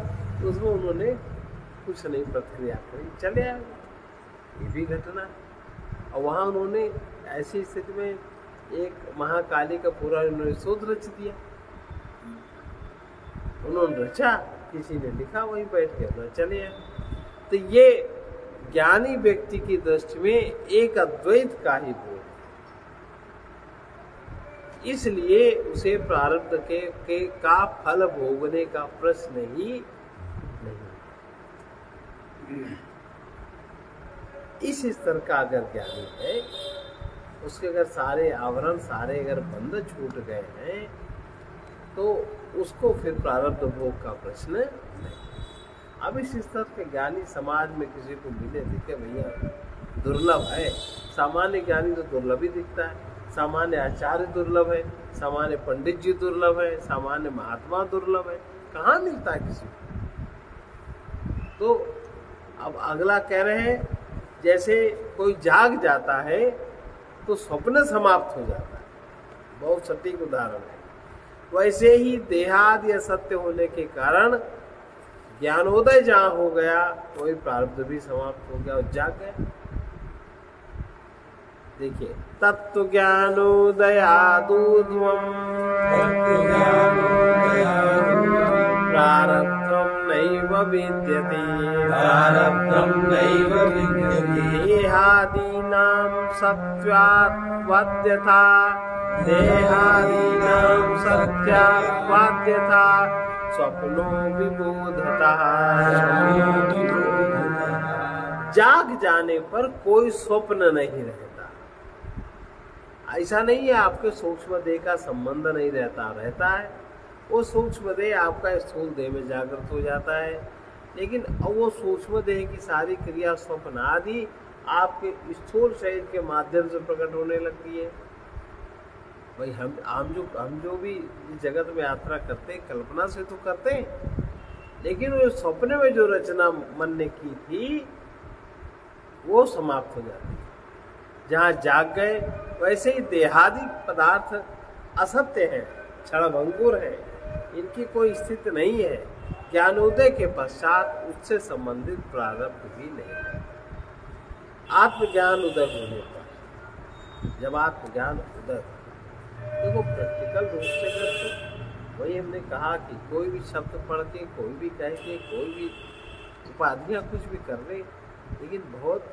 उसमें उन्होंने कुछ नहीं प्रतिक्रिया करी, चले आए। ये भी घटना। और वहाँ उन्होंने ऐसी स्थिति में एक महाकाली का पूरा उन्होंने शोध रच दिया। उन्होंने रचा, किसी ने लिखा, वहीं बैठ के अपना चले आए। तो ये ज्ञानी व्यक्ति की दृष्टि में एक अद्वैत का ही बोध, इसलिए उसे प्रारब्ध के का फल भोगने का प्रश्न ही नहीं। इस स्तर का अगर ज्ञानी है, उसके अगर सारे आवरण, सारे अगर बंध छूट गए हैं, तो उसको फिर प्रारब्ध भोग का प्रश्न नहीं। अब इस स्तर के ज्ञानी समाज में किसी को मिले, दिखे भैया दुर्लभ है। सामान्य ज्ञानी तो दुर्लभ ही दिखता है, सामान्य आचार्य दुर्लभ है, सामान्य पंडित जी दुर्लभ है, सामान्य महात्मा दुर्लभ है, कहाँ मिलता है किसी को। तो अब अगला कह रहे हैं, जैसे कोई जाग जाता है तो स्वप्न समाप्त हो जाता है, बहुत सटीक उदाहरण है। वैसे ही देहादि असत्य होने के कारण ज्ञानोदय जहाँ हो गया, वही प्रारब्ध भी समाप्त हो गया और जाग गया। देखिए, तत्व ज्ञानोदयादूर्ध्वम् प्रारब्धं नैव विद्यते, देहादीनां सत्त्वाद्यथा, सत्याद्यथा स्वप्नो विबोधतः। जाग जाने पर कोई स्वप्न नहीं रहता। ऐसा नहीं है आपके सूक्ष्म देह का संबंध नहीं रहता है। वो सूक्ष्म देह आपका स्थूल देह में जागृत हो जाता है, लेकिन वो सूक्ष्म देह की सारी क्रिया स्वप्न आदि आपके स्थूल शरीर के माध्यम से प्रकट होने लगती है। भाई हम जो भी जगत में यात्रा करते हैं, कल्पना से तो करते हैं, लेकिन वो स्वप्न में जो रचना मन ने की थी वो समाप्त हो जाती है। जहाँ जाग गए, वैसे ही देहादि पदार्थ असत्य है, क्षणभंगुर है, इनकी कोई स्थिति नहीं है। ज्ञानोदय के पश्चात उससे संबंधित प्रारब्ध भी नहीं है। आत्मज्ञान उदय होने पर, जब आत्मज्ञान उदय, देखो प्रैक्टिकल रूप से अगर वही हमने कहा कि कोई भी शब्द पढ़ के, कोई भी कह के, कोई भी उपाधियाँ कुछ भी कर ले, लेकिन बहुत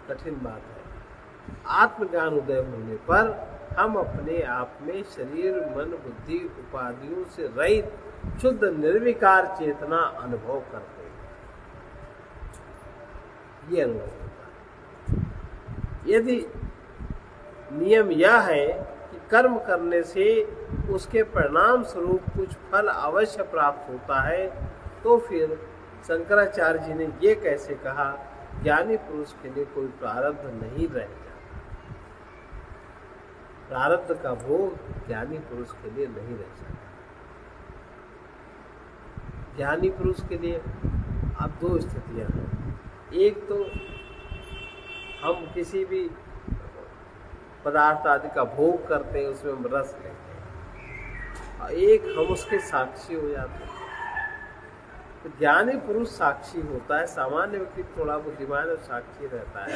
कठिन बात है। आत्मज्ञान उदय होने पर हम अपने आप में शरीर मन बुद्धि उपाधियों से रहित शुद्ध निर्विकार चेतना अनुभव करते हैं। ये अनुभव होता है। यदि नियम यह है कि कर्म करने से उसके परिणाम स्वरूप कुछ फल अवश्य प्राप्त होता है, तो फिर शंकराचार्य जी ने ये कैसे कहा, ज्ञानी पुरुष के लिए कोई प्रारब्ध नहीं रह जाता। प्रारब्ध का भोग ज्ञानी पुरुष के लिए नहीं रह जाता। ज्ञानी पुरुष के लिए अब दो स्थितियां हैं। एक तो हम किसी भी पदार्थ आदि का भोग करते हैं, उसमें हम रस लेते हैं, और एक हम उसके साक्षी हो जाते हैं। तो ज्ञानी पुरुष साक्षी होता है, सामान्य व्यक्ति थोड़ा बुद्धिमान और साक्षी रहता है,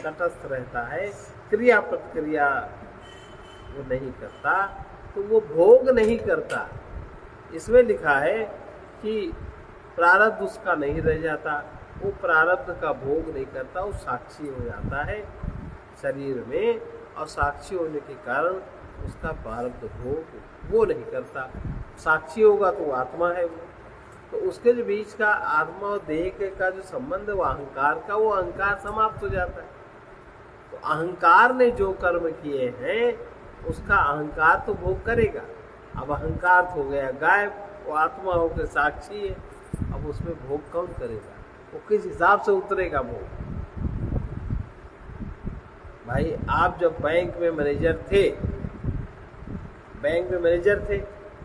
तटस्थ रहता है, क्रिया प्रतिक्रिया वो नहीं करता, तो वो भोग नहीं करता। इसमें लिखा है कि प्रारब्ध उसका नहीं रह जाता, वो प्रारब्ध का भोग नहीं करता, वो साक्षी हो जाता है शरीर में, और साक्षी होने के कारण उसका प्रारब्ध भोग वो नहीं करता। साक्षी होगा तो आत्मा है वो, तो उसके जो बीच का आत्मा और देह का जो संबंध है वो अहंकार का, वो अहंकार समाप्त हो जाता है। तो अहंकार ने जो कर्म किए हैं उसका अहंकार तो भोग करेगा। अब अहंकार हो गया गायब, वो आत्मा होकर साक्षी है, अब उसमें भोग कौन करेगा, वो किस हिसाब से उतरेगा भोग। भाई आप जब बैंक में मैनेजर थे,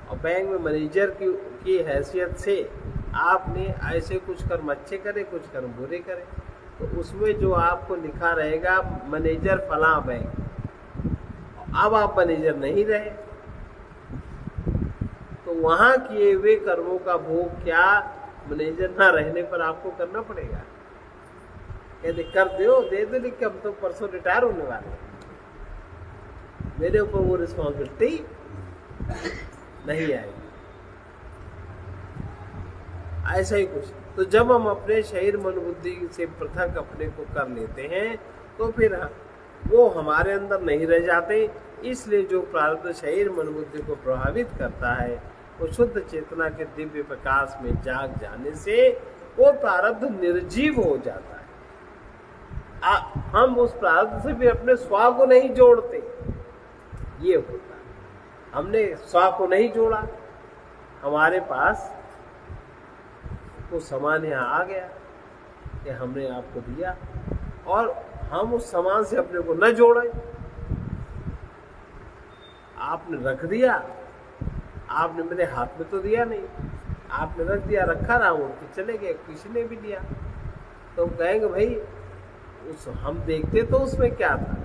और बैंक में मैनेजर की हैसियत से आपने ऐसे कुछ कर्म अच्छे करे, कुछ कर्म बुरे करे, तो उसमें जो आपको लिखा रहेगा मैनेजर फलां बैंक, अब आप मैनेजर नहीं रहे, तो वहां किए हुए कर्मों का भोग क्या मैनेजर ना रहने पर आपको करना पड़ेगा? यदि कर दो दे दो, लिख के हम तो परसों रिटायर होने वाले हैं, मेरे ऊपर वो रिस्पॉन्सिबिलिटी नहीं आएगी। ऐसा ही कुछ। तो जब हम अपने शरीर मन बुद्धि से पृथक अपने को कर लेते हैं, तो फिर वो हमारे अंदर नहीं रह जाते। इसलिए जो प्रारब्ध शरीर मन बुद्धि को प्रभावित करता है, वो शुद्ध चेतना के दिव्य प्रकाश में जाग जाने से वो प्रारब्ध निर्जीव हो जाता है। हम उस प्रारब्ध से भी अपने स्व को नहीं जोड़ते, ये होता है। हमने स्व को नहीं जोड़ा, हमारे पास वो सामान यहाँ आ गया कि हमने आपको दिया, और हम उस सामान से अपने को न जोड़े, आपने रख दिया, आपने मेरे हाथ में तो दिया नहीं, आपने रख दिया, रखा रहा, उड़ के चले गए, किसी ने भी दिया, तो कहेंगे भाई उस हम देखते तो उसमें क्या था,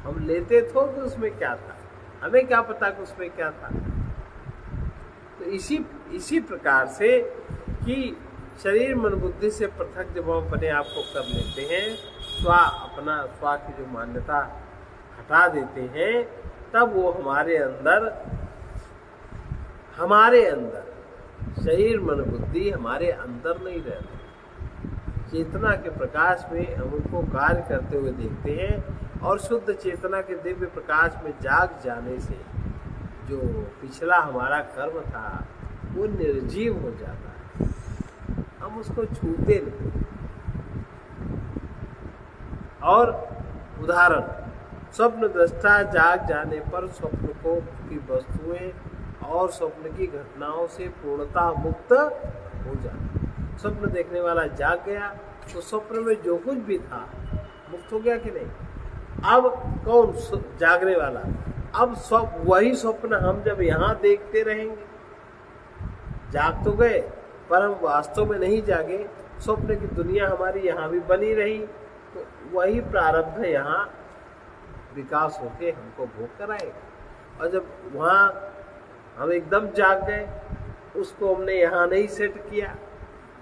हम लेते तो उसमें क्या था, हमें क्या पता कि उसमें क्या था। तो इसी प्रकार से कि शरीर मन बुद्धि से पृथक जब हम अपने आप को कर लेते हैं, अपना स्व की जो मान्यता हटा देते हैं, तब वो हमारे अंदर शरीर मन बुद्धि हमारे अंदर नहीं रहते। चेतना के प्रकाश में हम उनको कार्य करते हुए देखते हैं, और शुद्ध चेतना के दिव्य प्रकाश में जाग जाने से जो पिछला हमारा कर्म था वो निर्जीव हो जाता है, हम उसको छूते नहीं। और उदाहरण, स्वप्न दृष्टा जाग जाने पर स्वप्न को की वस्तुएं और स्वप्न की घटनाओं से पूर्णतः मुक्त हो जाता। स्वप्न देखने वाला जाग गया तो स्वप्न में जो कुछ भी था मुक्त हो गया कि नहीं? अब कौन जागने वाला? अब वही स्वप्न हम जब यहाँ देखते रहेंगे, जाग तो गए पर हम वास्तव में नहीं जागे, स्वप्न की दुनिया हमारी यहाँ भी बनी रही, तो वही प्रारब्ध यहाँ विकास होके हमको भोग कराएगा। और जब वहाँ हम एकदम जाग गए, उसको हमने यहाँ नहीं सेट किया,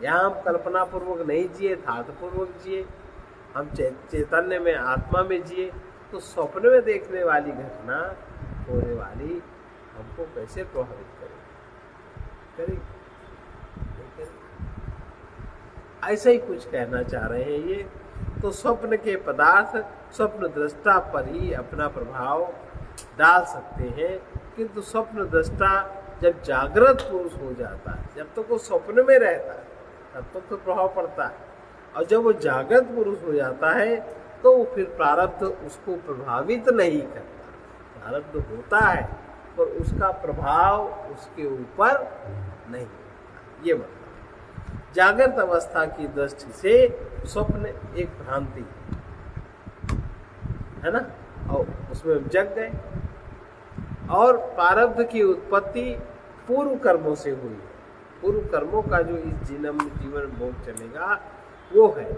यहाँ हम कल्पना पूर्वक नहीं जिए, यथार्थ पूर्वक जिए, हम चैतन्य में आत्मा में जिए, तो स्वप्न में देखने वाली घटना होने वाली हमको कैसे प्रभावित करेगी? ऐसा ही कुछ कहना चाह रहे हैं ये। तो स्वप्न के पदार्थ स्वप्न दृष्टा पर ही अपना प्रभाव डाल सकते हैं, किंतु स्वप्न दृष्टा जब जागृत पुरुष हो जाता है, जब तक वो स्वप्न में रहता है तब तक तो प्रभाव पड़ता है, और जब वो जागृत पुरुष हो जाता है तो फिर प्रारब्ध उसको प्रभावित नहीं करता। प्रारब्ध होता है पर उसका प्रभाव उसके ऊपर नहीं होता। ये मतलब जागृत अवस्था की दृष्टि से स्वप्न एक भ्रांति है ना, और उसमें हम जग गए। और प्रारब्ध की उत्पत्ति पूर्व कर्मों से हुई है। पूर्व कर्मों का जो इस जीवन भोग चलेगा वो है।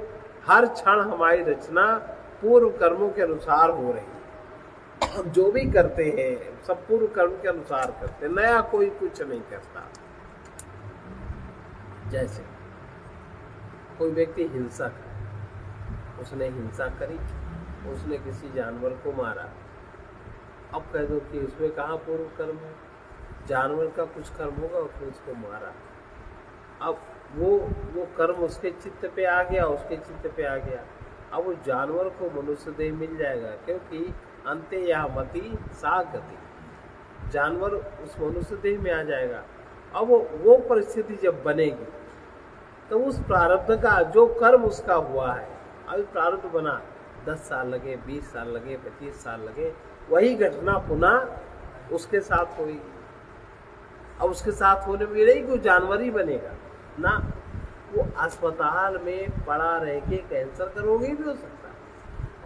हर क्षण हमारी रचना पूर्व कर्मों के अनुसार हो रही है। हम जो भी करते हैं सब पूर्व कर्म के अनुसार करते हैं, नया कोई कुछ नहीं करता। जैसे कोई व्यक्ति हिंसक है, उसने हिंसा करी, उसने किसी जानवर को मारा, अब कह दो कि उसमें कहाँ पूर्व कर्म है? जानवर का कुछ कर्म होगा, उसने उसको मारा, अब वो कर्म उसके चित्त पे आ गया, उसके चित्त पे आ गया। अब वो जानवर को मनुष्य देह मिल जाएगा, क्योंकि अंते या मति सा गति, जानवर उस मनुष्य देह में आ जाएगा। अब वो परिस्थिति जब बनेगी तो उस प्रारब्ध का जो कर्म उसका हुआ है, अभी प्रारब्ध बना 10 साल लगे, 20 साल लगे, 25 साल लगे, वही घटना पुनः उसके साथ होगी। अब उसके साथ होने में नहीं कोई जानवर ही बनेगा ना, वो अस्पताल में पड़ा रह के कैंसर का रोगी भी हो सकता है,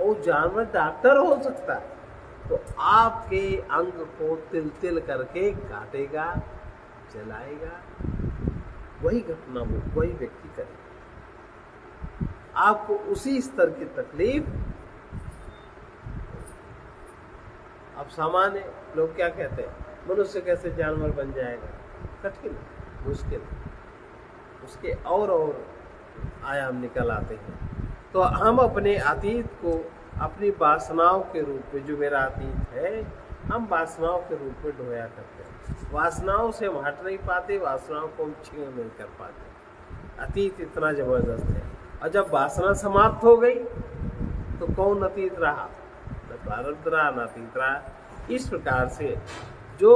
और जानवर डॉक्टर हो सकता है। तो आपके अंग को तिल तिल करके काटेगा, जलाएगा, वही घटना वो वही व्यक्ति करेगा। आपको उसी स्तर की तकलीफ। अब सामान्य लोग क्या कहते हैं, मनुष्य कैसे जानवर बन जाएगा? कठिन, मुश्किल, उसके और आयाम निकल आते हैं। तो हम अपने अतीत को अपनी वासनाओं के रूप में, जो मेरा अतीत है, हम वासनाओं के रूप में ढोया करते हैं। वासनाओं से हम हट नहीं पाते, वासनाओं को हम छीन नहीं कर पाते। अतीत इतना जबरदस्त है, और जब वासना समाप्त हो गई तो कौन अतीत रहा? न प्रारब्ध रहा, न अतीत रहा। इस प्रकार से जो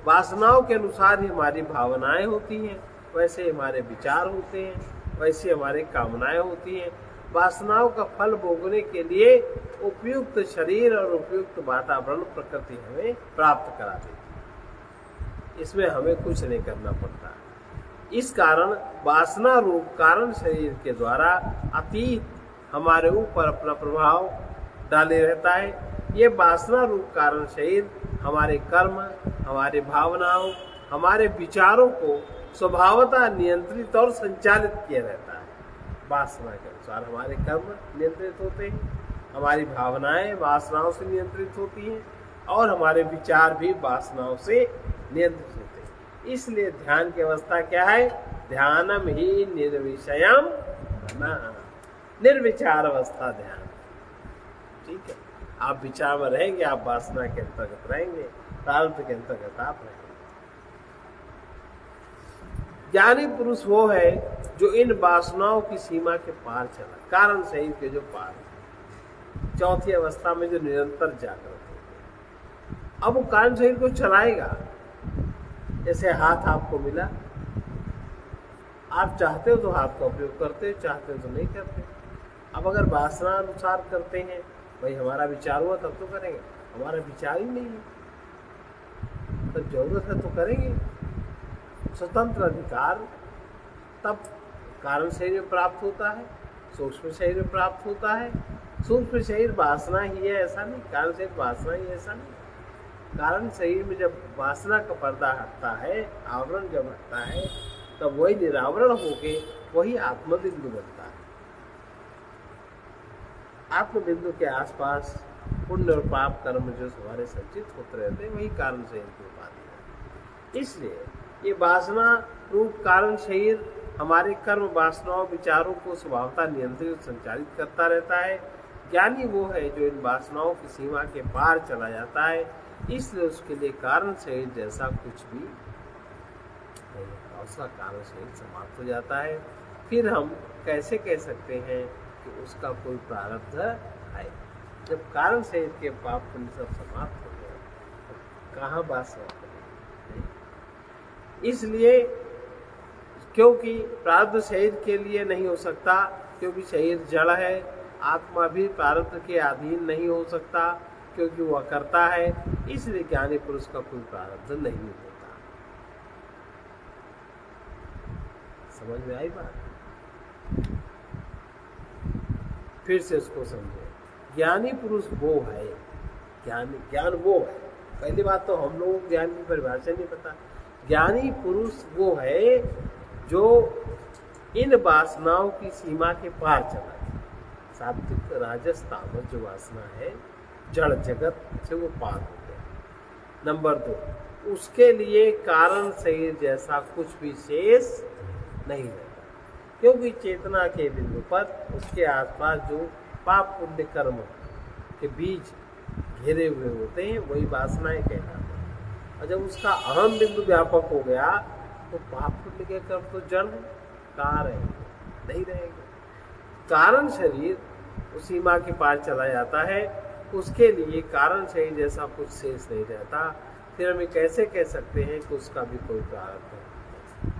वासनाओं के अनुसार ही हमारी भावनाएं होती हैं, वैसे हमारे विचार होते हैं, वैसे हमारी कामनाएं होती हैं। वासनाओं का फल भोगने के लिए उपयुक्त शरीर और उपयुक्त वातावरण प्रकृति हमें प्राप्त करा देती है, इसमें हमें कुछ नहीं करना पड़ता। इस कारण वासना रूप कारण शरीर के द्वारा अतीत हमारे ऊपर अपना प्रभाव डाले रहता है। ये वासना रूप कारण शरीर हमारे कर्म, हमारे भावनाओं, हमारे विचारों को स्वभावतः नियंत्रित और संचालित किया रहता है। वासना के अनुसार हमारे कर्म नियंत्रित होते हैं, हमारी भावनाएं वासनाओं से नियंत्रित होती हैं, और हमारे विचार भी वासनाओं से नियंत्रित होते हैं। इसलिए ध्यान की अवस्था क्या है? ध्यानम ही निर्विषयम न, निर्विचार अवस्था ध्यान। ठीक है, आप विचार में रहेंगे, आप वासना के अंतर्गत रहेंगे, प्रारब्ध के अंतर्गत आप रहेंगे। ज्ञानी पुरुष वो है जो इन वासनाओं की सीमा के पार चला, कारण शरीर के जो पार, चौथी अवस्था में जो निरंतर जागृत है। अब वो कारण शरीर को चलाएगा। जैसे हाथ आपको मिला, आप चाहते हो तो हाथ का उपयोग करते हो, चाहते हो तो नहीं करते। अब अगर वासना अनुसार करते हैं, भाई हमारा विचार हुआ तब तो करेंगे, हमारा विचार ही नहीं है तब जरूरत है तो करेंगे। स्वतंत्र अधिकार तब कारण शरीर में प्राप्त होता है, सूक्ष्म शरीर में प्राप्त होता है। सूक्ष्म शरीर वासना ही है ऐसा नहीं, कारण शरीर वासना ही ऐसा नहीं। कारण शरीर में जब वासना का पर्दा हटता है, आवरण जब हटता है, तब वही निरावरण होके वही आत्मबिंदु बनता है। आत्मबिंदु के आसपास पुण्य और पाप कर्म जो हमारे संचित होते रहते हैं, वही कारण शरीर की उपाधि है। इसलिए ये वासना रूप कारण शरीर हमारे कर्म, वासनाओं, विचारों को स्वभावतः नियंत्रित संचालित करता रहता है। ज्ञानी वो है जो इन वासनाओं की सीमा के पार चला जाता है, इसलिए उसके लिए कारण शरीर जैसा कुछ भी नहीं होता, उसका कारण शरीर समाप्त हो जाता है। फिर हम कैसे कह सकते हैं कि उसका कोई प्रारब्ध है? जब कारण शरीर के पाप पुण्य सब समाप्त हो गए, कहाँ वासना करेगी। इसलिए क्योंकि प्रारब्ध शरीर के लिए नहीं हो सकता, क्योंकि शरीर जड़ है। आत्मा भी प्रारब्ध के अधीन नहीं हो सकता, क्योंकि वह करता है। इसलिए ज्ञानी पुरुष का कोई प्रारब्ध नहीं होता। समझ में आई बात? फिर से इसको समझे। ज्ञानी पुरुष वो है, ज्ञान वो है। पहली बात तो हम लोगों को ज्ञान की परिभाषा नहीं पता। ज्ञानी पुरुष वो है जो इन वासनाओं की सीमा के पार चला है। सात्विक राजस तामस जो वासना है जड़ जगत से वो पार हो गया। नंबर 2, उसके लिए कारण शरीर जैसा कुछ भी शेष नहीं रहता, क्योंकि चेतना के बिंदु पर उसके आसपास जो पाप पुण्य कर्म के बीज घेरे हुए होते हैं वही वासनाएं कहलाते हैं। और जब उसका अहम बिंदु व्यापक हो गया तो पाप पुण्य के कर्म तो जड़ कहाँ रहेंगे, नहीं रहेंगे। कारण शरीर उस सीमा के पार चला जाता है, उसके लिए कारण शरीर जैसा कुछ शेष नहीं रहता। फिर हम कैसे कह सकते हैं कि उसका भी कोई प्रारब्ध है?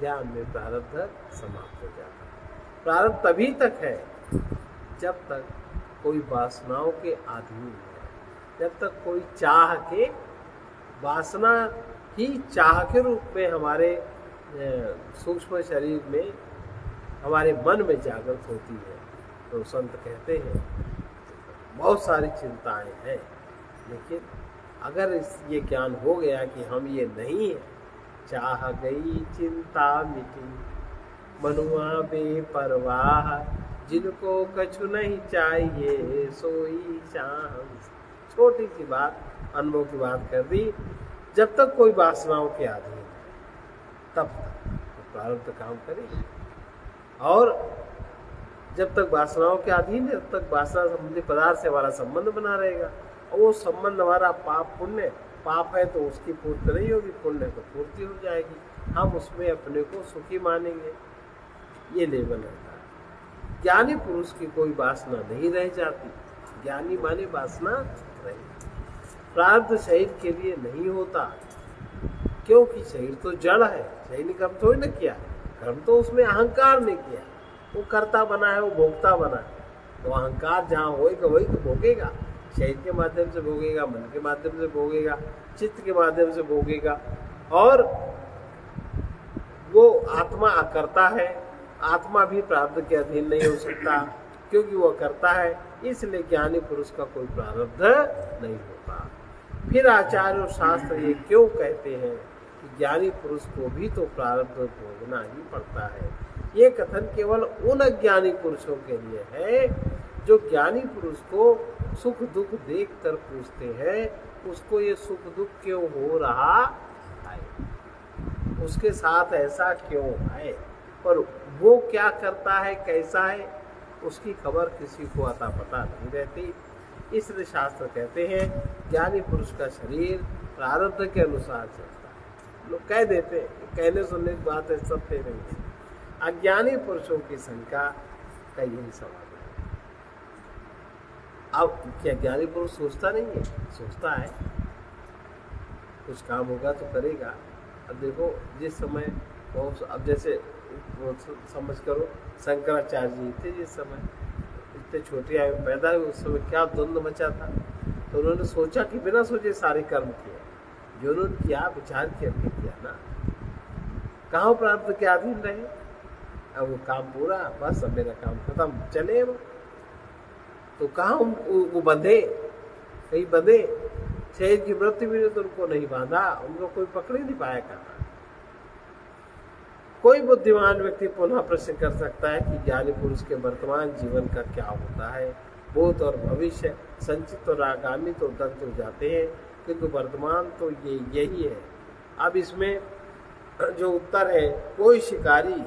ज्ञान में प्रारब्ध समाप्त हो जाता है। प्रारब्ध तभी तक है जब तक कोई वासनाओं के अधीन है, जब तक कोई चाह के वासना ही चाह के रूप में हमारे सूक्ष्म शरीर में हमारे मन में जागृत होती है। तो संत कहते हैं बहुत सारी चिंताएं हैं, लेकिन अगर ये ज्ञान हो गया कि हम ये नहीं है, चाह गई चिंता मिटी मनुआ बेपरवाह, जिनको कछु नहीं चाहिए सोई चाह। छोटी सी बात, अनुभव की बात कर दी। जब तक कोई वासनाओं के अधीन है तब तक प्रारब्ध काम करेगी, और जब तक वासनाओं के अधीन है तब तक वासना संबंधी पदार्थ से हमारा संबंध बना रहेगा। और वो संबंध हमारा पाप पुण्य, पाप है तो उसकी पूर्ति नहीं होगी, पुण्य तो पूर्ति हो जाएगी। हम उसमें अपने को सुखी मानेंगे। ये लेवल रहता है। ज्ञानी पुरुष की कोई वासना नहीं रह जाती। ज्ञानी माने वासना रही। प्रारब्ध शरीर के लिए नहीं होता, क्योंकि शरीर तो जड़ है। शरीर ने कर्म थोड़ी न किया, कर्म तो उसमें अहंकार ने किया। वो कर्ता बना है, वो भोक्ता बना है। तो अहंकार जहाँ होएगा वही तो भोगेगा। शरीर के माध्यम से भोगेगा, मन के माध्यम से भोगेगा, चित्त के माध्यम से भोगेगा। और वो आत्मा अकर्ता है। आत्मा भी प्रारब्ध के अधीन नहीं हो सकता, क्योंकि वो करता है। इसलिए ज्ञानी पुरुष का कोई प्रारब्ध नहीं होता। फिर आचार्य और शास्त्र ये क्यों कहते हैं कि ज्ञानी पुरुष को भी तो प्रारब्ध भोगना ही पड़ता है? ये कथन केवल उन अज्ञानी पुरुषों के लिए है जो ज्ञानी पुरुष को सुख दुख देख कर पूछते हैं उसको ये सुख दुख क्यों हो रहा है, उसके साथ ऐसा क्यों है, पर वो क्या करता है, कैसा है, उसकी खबर किसी को अता पता नहीं रहती। इसलिए शास्त्र कहते हैं ज्ञानी पुरुष का शरीर प्रारब्ध के अनुसार चलता है। लोग कह देते हैं, कहने सुनने की बात है, सत्य नहीं है। अज्ञानी पुरुषों की शंका का यही सवाल है। अब क्या ज्ञानी पुरुष सोचता नहीं है? सोचता है। कुछ काम होगा तो करेगा। अब देखो जिस समय अब जैसे समझ करो शंकराचार्य जी थे, जिस समय इतने छोटे आयु में पैदा हुए, उस समय क्या द्वंद्व मचा था। तो उन्होंने सोचा कि बिना सोचे सारे कर्म किए, जो उन्होंने किया विचार करके किया ना। कहाँ प्रारब्ध के अधीन रहे? अब वो काम पूरा, बस अब मेरा काम खत्म, चले वो। तो कहाँ वो बंधे, कहीं बंधे। शरीर की मृत्यु भी तो उनको नहीं बांधा, उनको कोई पकड़ नहीं पाया। कहाँ कोई बुद्धिमान व्यक्ति पुनः प्रश्न कर सकता है कि ज्ञानी पुरुष के वर्तमान जीवन का क्या होता है। भूत और भविष्य, संचित और आगामी तो दग्ध हो जाते हैं, किंतु वर्तमान तो ये यही है। अब इसमें जो उत्तर है, कोई शिकारी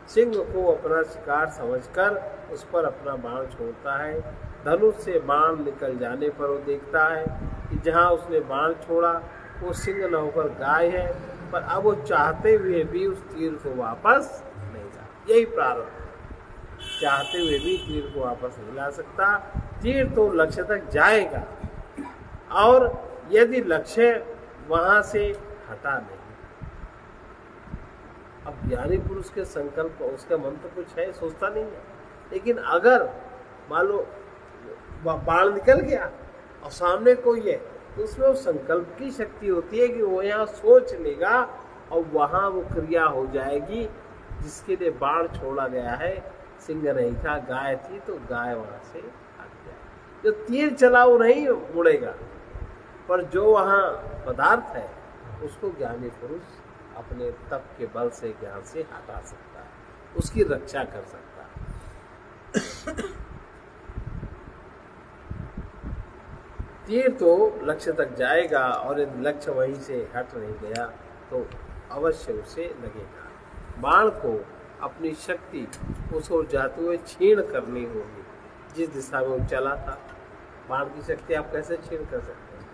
सिंह को अपना शिकार समझकर उस पर अपना बाण छोड़ता है। धनुष से बाण निकल जाने पर वो देखता है कि जहाँ उसने बाण छोड़ा वो सिंह न होकर गाय है, पर अब वो चाहते हुए भी उस तीर को वापस नहीं ला। यही प्रारब्ध, चाहते हुए भी तीर को वापस नहीं ला सकता। तीर तो लक्ष्य तक जाएगा और यदि लक्ष्य वहां से हटा नहीं। अब ज्ञानी पुरुष के संकल्प, उसका मन तो कुछ है, सोचता नहीं है, लेकिन अगर मान लो बाण निकल गया और सामने कोई है, तो उसमें वो संकल्प की शक्ति होती है कि वो यहाँ सोच लेगा और वहां वो क्रिया हो जाएगी जिसके लिए बाण छोड़ा गया है। सिंह नहीं था, गाय थी, तो गाय वहां से हट जाए। जो तीर चला वो नहीं मुड़ेगा, पर जो वहां पदार्थ है उसको ज्ञानी पुरुष अपने तप के बल से, ज्ञान से हटा सकता है, उसकी रक्षा कर सकता है। तीर तो लक्ष्य तक जाएगा और यदि लक्ष्य वहीं से हट नहीं गया तो अवश्य उसे लगेगा। बाण को अपनी शक्ति उस ओर जाते हुए छीण करनी होगी जिस दिशा में वो चला था। बाण की शक्ति आप कैसे छीण कर सकते हैं?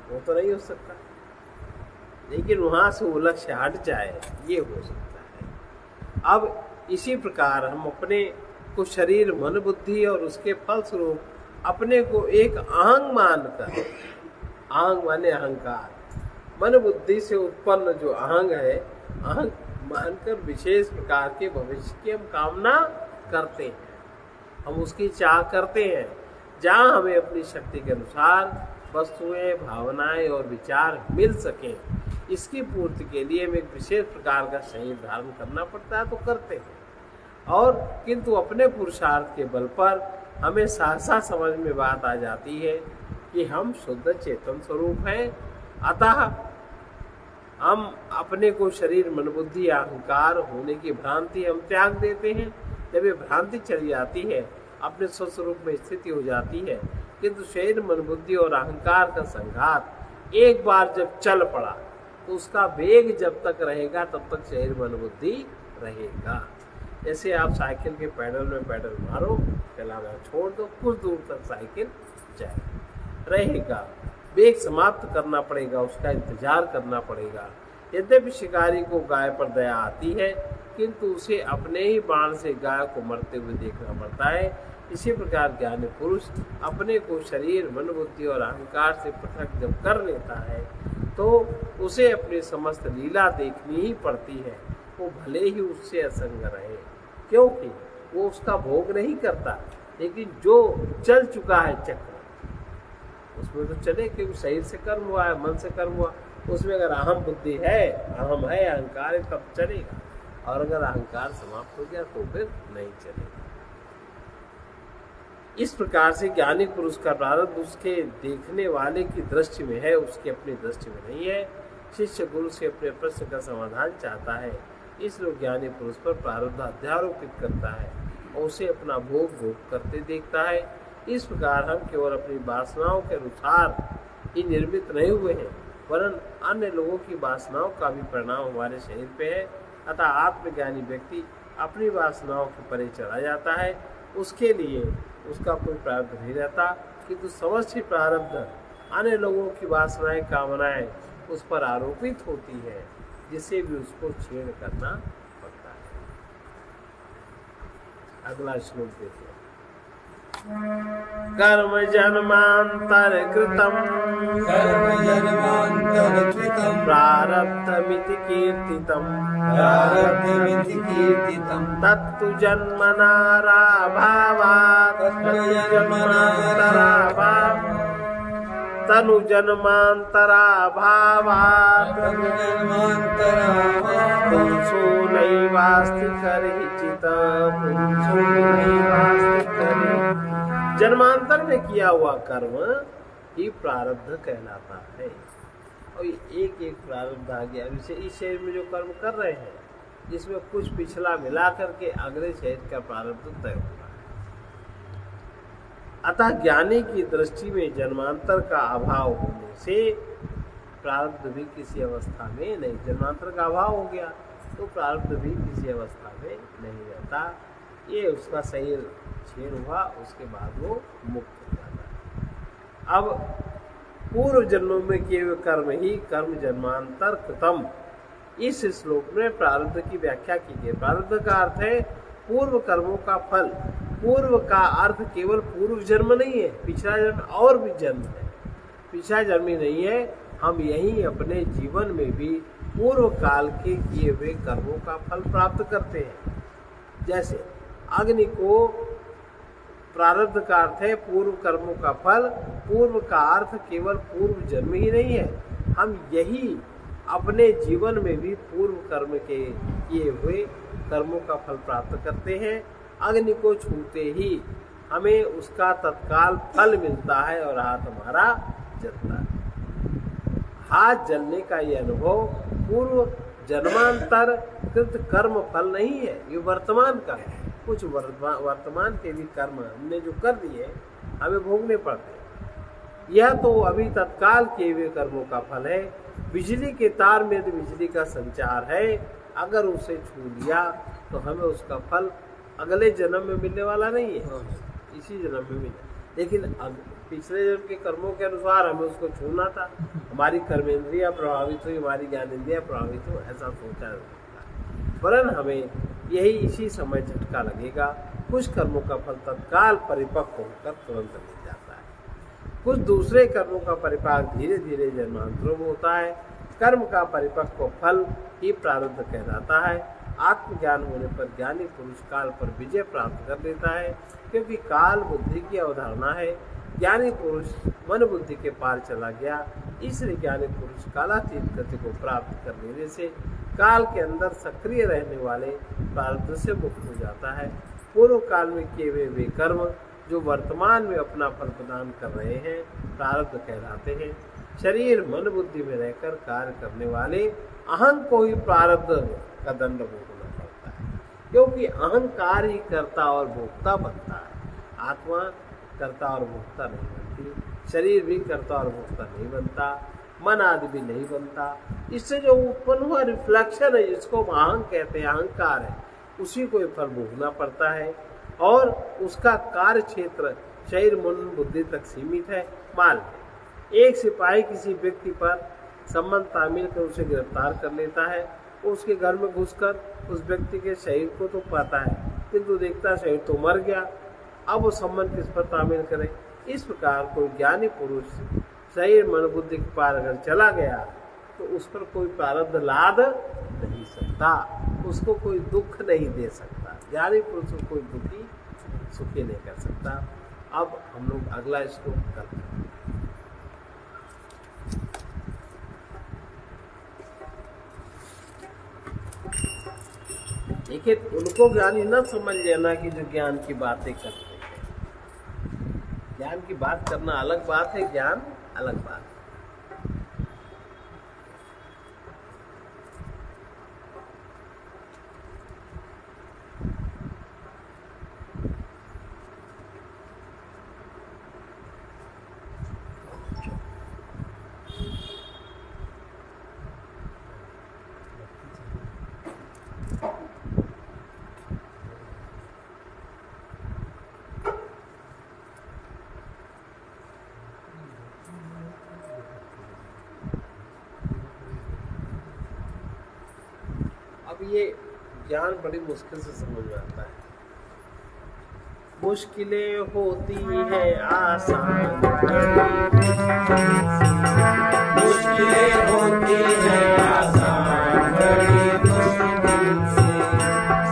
वो तो नहीं हो सकता, लेकिन वहां से वो लक्ष्य हट जाए, ये हो सकता है। अब इसी प्रकार हम अपने को शरीर, मन, बुद्धि और उसके फलस्वरूप अपने को एक अहंग मानकर, अहंग माने अहंकार, मन बुद्धि से उत्पन्न जो अहंग है, अहंग मानकर विशेष प्रकार के भविष्य की हम कामना करते हैं, हम उसकी चाह करते हैं। जहाँ हमें अपनी शक्ति के अनुसार वस्तुएं, भावनाएं और विचार मिल सके, इसकी पूर्ति के लिए हमें एक विशेष प्रकार का शरीर धारण करना पड़ता है, तो करते हैं। और किंतु अपने पुरुषार्थ के बल पर हमें सहसा समझ में बात आ जाती है कि हम शुद्ध चेतन स्वरूप हैं, अतः हम अपने को शरीर, मन, बुद्धि, अहंकार होने की भ्रांति हम त्याग देते हैं। जब ये भ्रांति चली जाती है, अपने स्वस्वरूप में स्थिति हो जाती है, किंतु शरीर, मन, बुद्धि और अहंकार का संघात एक बार जब चल पड़ा तो उसका वेग जब तक रहेगा तब तक शरीर, मन, बुद्धि रहेगा। जैसे आप साइकिल के पैडल में पैडल मारो, चलाना छोड़ दो, कुछ दूर तक साइकिल जाए रहेगा, वेग समाप्त करना पड़ेगा, उसका इंतजार करना पड़ेगा। यद्यपि शिकारी को गाय पर दया आती है, किंतु उसे अपने ही बाण से गाय को मरते हुए देखना पड़ता है। इसी प्रकार ज्ञानी पुरुष अपने को शरीर, मन, बुद्धि और अहंकार से पृथक जब कर लेता है तो उसे अपनी समस्त लीला देखनी ही पड़ती है, वो भले ही उससे असंग रहे, क्योंकि वो उसका भोग नहीं करता। लेकिन जो चल चुका है चक्र, उसमें तो चले, क्योंकि शरीर से कर्म हुआ है, मन से कर्म हुआ, उसमें अगर अहम बुद्धि है, अहम है, अहंकार है, तब चलेगा, और अगर अहंकार समाप्त हो गया तो फिर नहीं चलेगा। इस प्रकार से ज्ञानी पुरुष का प्रारब्ध उसके देखने वाले की दृष्टि में है, उसकी अपनी दृष्टि में नहीं है। शिष्य गुरु से अपने प्रश्न का समाधान चाहता है, इसलिए ज्ञानी पुरुष पर प्रारब्ध अध्यारोपित करता है और उसे अपना भोग करते देखता है। इस प्रकार हम केवल अपनी वासनाओं के अनुसार ही निर्मित नहीं हुए हैं, वरन अन्य लोगों की वासनाओं का भी परिणाम हमारे शरीर पे है। अतः आत्मज्ञानी व्यक्ति अपनी वासनाओं के परे चला जाता है, उसके लिए उसका कोई प्रारब्ध नहीं रहता, किंतु समस्त प्रारब्ध अन्य लोगों की वासनाएं, कामनाएं उस पर आरोपित होती है, जिससे भी उसको छेड़ करना पड़ता है। अगला श्लोक देखिए। कर्म जन्मांतर कृतम प्रारब्धमिति कीर्तितम तत्तु जन्मनाराभावात् तनु जन्मांतराभावात् पुंसो नैवास्ति कर्हिचित् पुंसो नैवास्ति कर्हि। जन्मांतर में किया हुआ कर्म ही प्रारब्ध कहलाता है। और एक एक प्रारब्ध आ गया, इस शरीर में जो कर्म कर रहे हैं, जिसमें कुछ पिछला मिला करके अगले शरीर का प्रारब्ध तय होगा। अतः ज्ञानी की दृष्टि में जन्मांतर का अभाव होने से प्रारब्ध भी किसी अवस्था में नहीं, जन्मांतर का अभाव हो गया तो प्रारब्ध भी किसी अवस्था में नहीं रहता। ये उसका शरीर छेड़ हुआ, उसके बाद वो मुक्त हो जाता है। अब पूर्व जन्मों में किए हुए कर्म ही कर्म जन्मांतर कृतम, इस श्लोक में प्रारब्ध की व्याख्या की गई। प्रारब्ध का अर्थ है पूर्व कर्मों का फल। पूर्व का अर्थ केवल पूर्व जन्म नहीं है, पिछला जन्म और भी जन्म है। पिछा जन्म ही नहीं है, हम यही अपने जीवन में भी पूर्व काल के किए हुए कर्मों का फल प्राप्त करते हैं। जैसे अग्नि को प्रारब्ध का अर्थ है पूर्व कर्मों का फल, पूर्व का अर्थ केवल पूर्व जन्म ही नहीं है, हम यही अपने जीवन में भी पूर्व कर्म के किए हुए कर्मों का फल प्राप्त करते हैं। अग्नि को छूते ही हमें उसका तत्काल फल मिलता है और हाथ हमारा जलता है। हाथ जलने का ये अनुभव पूर्व जन्मांतर कृत कर्म फल नहीं है, ये वर्तमान का है। कुछ वर्तमान के भी कर्म हमने जो कर दिए हमें भोगने पड़ते हैं। यह तो अभी तत्काल किए हुए कर्मों का फल है। बिजली के तार में यदि बिजली का संचार है, अगर उसे छू लिया तो हमें उसका फल अगले जन्म में मिलने वाला नहीं है, इसी जन्म में मिले। लेकिन पिछले जन्म के कर्मों के अनुसार हमें उसको छूना था, हमारी कर्मेंद्रियां प्रभावित हुई, हमारी ज्ञानेंद्रियां प्रभावित हुई, ऐसा सोचा वरन हमें यही इसी समय झटका लगेगा। कुछ कर्मों का फल तत्काल परिपक्व होकर तुरंत मिल जाता है, कुछ दूसरे कर्मों का परिपाक धीरे धीरे जन्मांतरों में होता है। कर्म का परिपक्व फल ही प्रारब्ध कहलाता है। आत्मज्ञान होने पर ज्ञानी पुरुष काल पर विजय प्राप्त कर लेता है, क्योंकि काल बुद्धि की अवधारणा है। ज्ञानी पुरुष मन बुद्धि के पार चला गया, इसलिए ज्ञानी पुरुष कालातीत गति को प्राप्त कर लेने से काल के अंदर सक्रिय रहने वाले प्रारब्ध से मुक्त हो जाता है। पूर्व काल में किए हुए वे कर्म जो वर्तमान में अपना फल प्रदान कर रहे हैं प्रारब्ध कहलाते हैं। शरीर मन बुद्धि में रहकर कार्य करने वाले अहं को ही प्रारब्ध का दंड भोगना पड़ता है, क्योंकि अहंकार ही कर्ता और भोक्ता बनता है। आत्मा कर्ता और भोक्ता नहीं बनती, शरीर भी कर्ता और भोक्ता नहीं बनता, मन आदि भी नहीं बनता। इससे जो उत्पन्न हुआ रिफ्लेक्शन है, जिसको अहं कहते हैं, अहंकार है, उसी को फल भोगना पड़ता है और उसका कार्य क्षेत्र शरीर मन बुद्धि तक सीमित है। मान एक सिपाही किसी व्यक्ति पर संबंध तामील कर उसे गिरफ्तार कर लेता है, उसके घर में घुसकर उस व्यक्ति के शरीर को तो पाता है, किंतु देखता है शरीर तो मर गया, अब वो संबंध किस पर तामील करे। इस प्रकार कोई ज्ञानी पुरुष शरीर मन बुद्धि के पार अगर चला गया तो उस पर कोई प्रारब्ध लाद नहीं सकता, उसको कोई दुख नहीं दे सकता। ज्ञानी पुरुष को कोई दुखी सुखी नहीं कर सकता। अब हम लोग अगला श्लोक करते हैं। देखिए, उनको ज्ञानी न समझ लेना कि जो ज्ञान की बातें करते हैं। ज्ञान की बात करना अलग बात है, ज्ञान अलग बात है। ये ज्ञान बड़ी मुश्किल से समझ में आता है। मुश्किलें होती है आसान, मुश्किलें होती है आसान, बड़ी मुश्किल से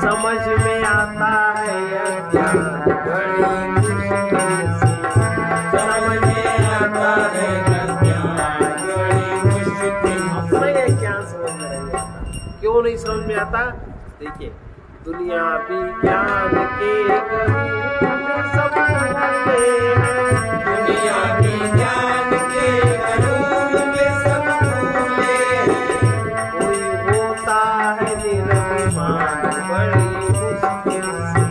समझ में आता है अज्ञान, बड़ी मुश्किल से समझ में आता है अज्ञान, बड़ी मुश्किल। अपना ये ज्ञान समझ में नहीं आता। क्यों नहीं समझ में आता? देखिए, दुनिया विज्ञान के गरूर में सब भूले हैं, दुनिया विज्ञान के गरूर में सब भूले हैं। कोई होता है निर्विमान बड़ी मुश्किल से,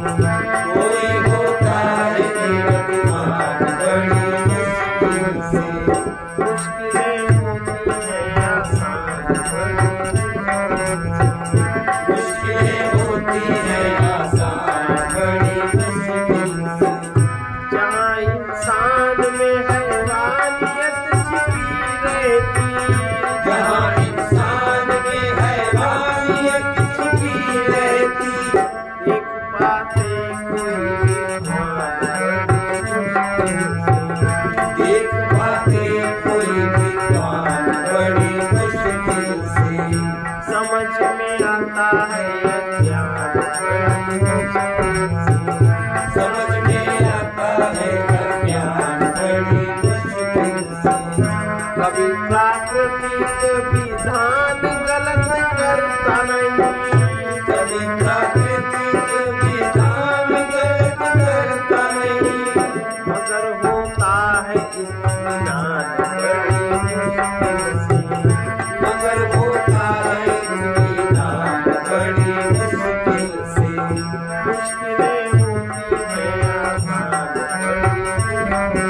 कोई होता है निर्विमान बड़ी मुश्किल से। मुश्किलें होती है आसान, मुश्किलें होती है आसान, बड़ी मुश्किल से। जहाँ इंसान में हैवानियत छिपी रहती, जहाँ इंसान में हैवानियत छिपी रहती, एक बातें कोई ध्यान, एक बातें कोई आता है अज्ञान बड़ी मुश्किल से। समझ में आता है अज्ञान बड़ी मुश्किल से। कभी प्राकृतिक विधान गलत करता नहीं, कभी प्राकृतिक विधान गलत करता नहीं, मगर होता है इत्मीनान बड़ी मुश्किल से। मगर होता है इत्मीनान बड़ी मुश्किल से। मुश्किलें होती हैं आसान बड़ी मुश्किल से।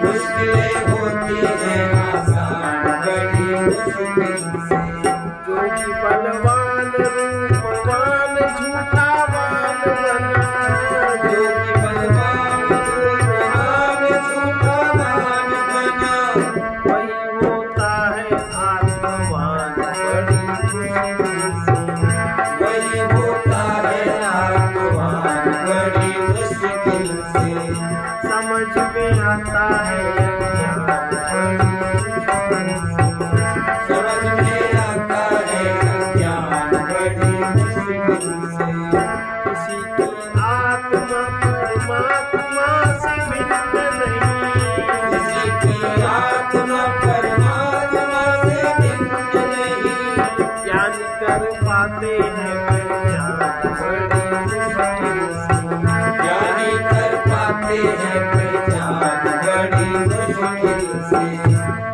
मुश्किलें होती हैं आसान बड़ी मुश्किल से। जो कि बलवान रूपवान झूठावान बना, जो कि बलवान रूपवान झूठावान बना, वही होता है आत्मवान बड़ी मुश्किल से। वही होता है आत्मवान बड़ी मुश्किल से। समझ में आता है अज्ञान बड़ी मुश्किल से। समझ में आता है अज्ञान बड़ी मुश्किल से। किसी की आत्मा परमात्मा से भिन्न नहीं, किसी की आत्मा परमात्मा से भिन्न नहीं, ज्ञानी कर पाते हैं पहचान बड़ी मुश्किल से। ज्ञानी कर पाते हैं पहचान बड़ी मुश्किल से।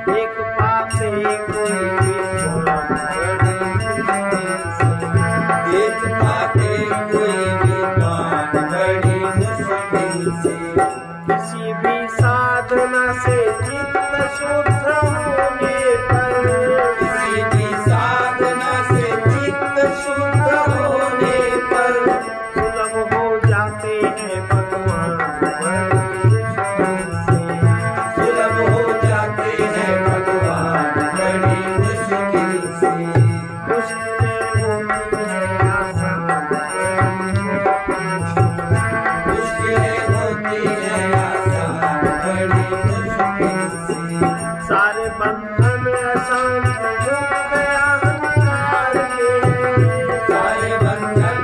देख पाते कोई विद्वान बड़ी मुश्किल से। देख पाते कोई विद्वान बड़ी मुश्किल से। किसी भी साधना से चित्त शुद्ध होने पर, किसी भी साधना से चित्त शुद्ध होने पर, सुलभ हो जाते हैं भगवान बड़ी मुश्किल से। सुलभ हो जाते हैं भगवान बड़ी मुश्किल से। मुश्किलें होती हैं आसान बड़ी मुश्किल से। मुश्किलें होती हैं आसान बड़ी मुश्किल से। सारे बंधन अशांत मुक्त अहंकार के हैं, सारे बंधन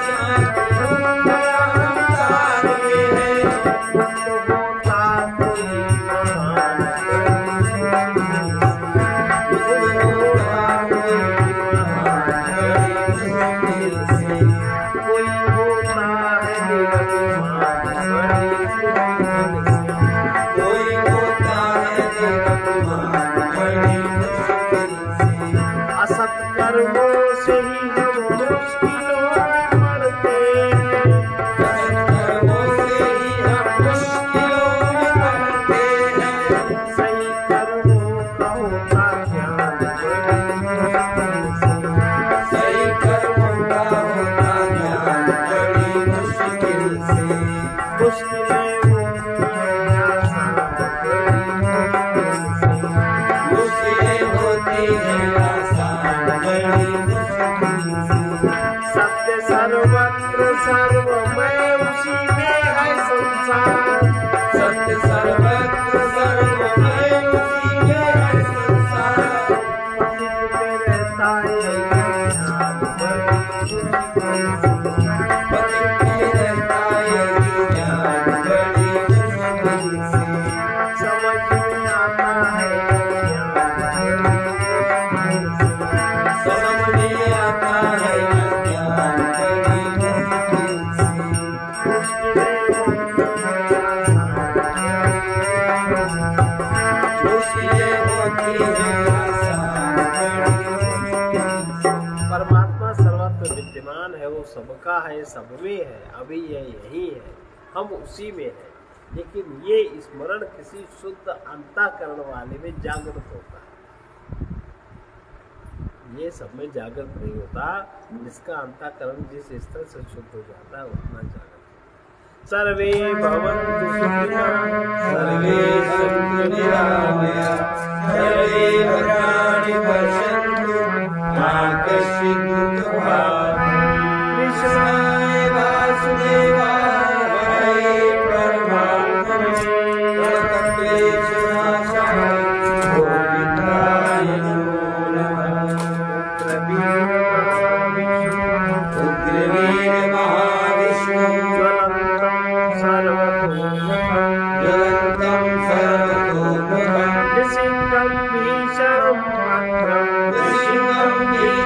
शांत मुक्त अहंकार के हैं। मुक्त होता कोई महान बड़ी मुश्किल से। मुक्त होता कोई महान बड़ी मुश्किल से। कोई होता है निरभिमान बड़ी मुश्किल से। कोई होता है निरभिमान बड़ी मुश्किल से। असत कर्मों से ही हम मुश्किलों में पड़ते हैं, असत कर्मों से ही हम मुश्किलों में पड़ते हैं। सही कर्मों का होता ज्ञान बड़ी मुश्किल से। सही कर्मों का होता ज्ञान बड़ी मुश्किल से। मुश्किलें होती हैं आसान बड़ी मुश्किल से। मुश्किलें होती हैं आसान बड़ी मुश्किल से। सत्य सर्वत्र सर्वमय उसी में है संसार, सत्य सर्वत्र सर्वमय उसी में है संसार। पथिक में रहता है ज्ञान बड़ी मुश्किल से। पथिक में रहता है ज्ञान बड़ी मुश्किल से। समझ में आता है ज्ञान बड़ी मुश्किल से। समझ में आता है ज्ञान बड़ी मुश्किल से। मुश्किलें होती हैं आसान मुश्किलें होती हैं आसान बड़ी मुश्किल से। परमात्मा सर्वत्र विद्यमान है, वो सबका है, सब में है, अभी यही है, हम उसी में है। लेकिन ये स्मरण किसी शुद्ध अंतःकरण वाले में जागृत होता है, ये सब में जागृत नहीं होता। जिसका अंतःकरण जिस स्तर से शुद्ध हो जाता है उतना जागृत। सर्वे भवन्तु सुखिनः, सर्वे सन्तु निरामया, सर्वे भद्राणि पश्यन्तु मा कश्चित् दुःखभाग्। कृष्णाय वासुदेवाय हरे परमात्मने प्रणतक्लेशनाशाय गोविन्दाय नमो नमः।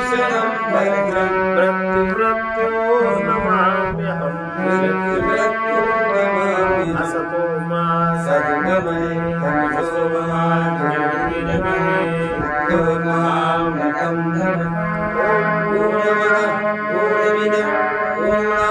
भूषणं भद्रं मृत्यु नमाम्यहम् मृत्युमृत्युं नमामि असतो मा सद्गमय तमसो मा ज्योतिर्गमय मृत्योर्मामृतं धर्मम् ॐ पूर्णमदः पूर्णमिदं पूर्णात्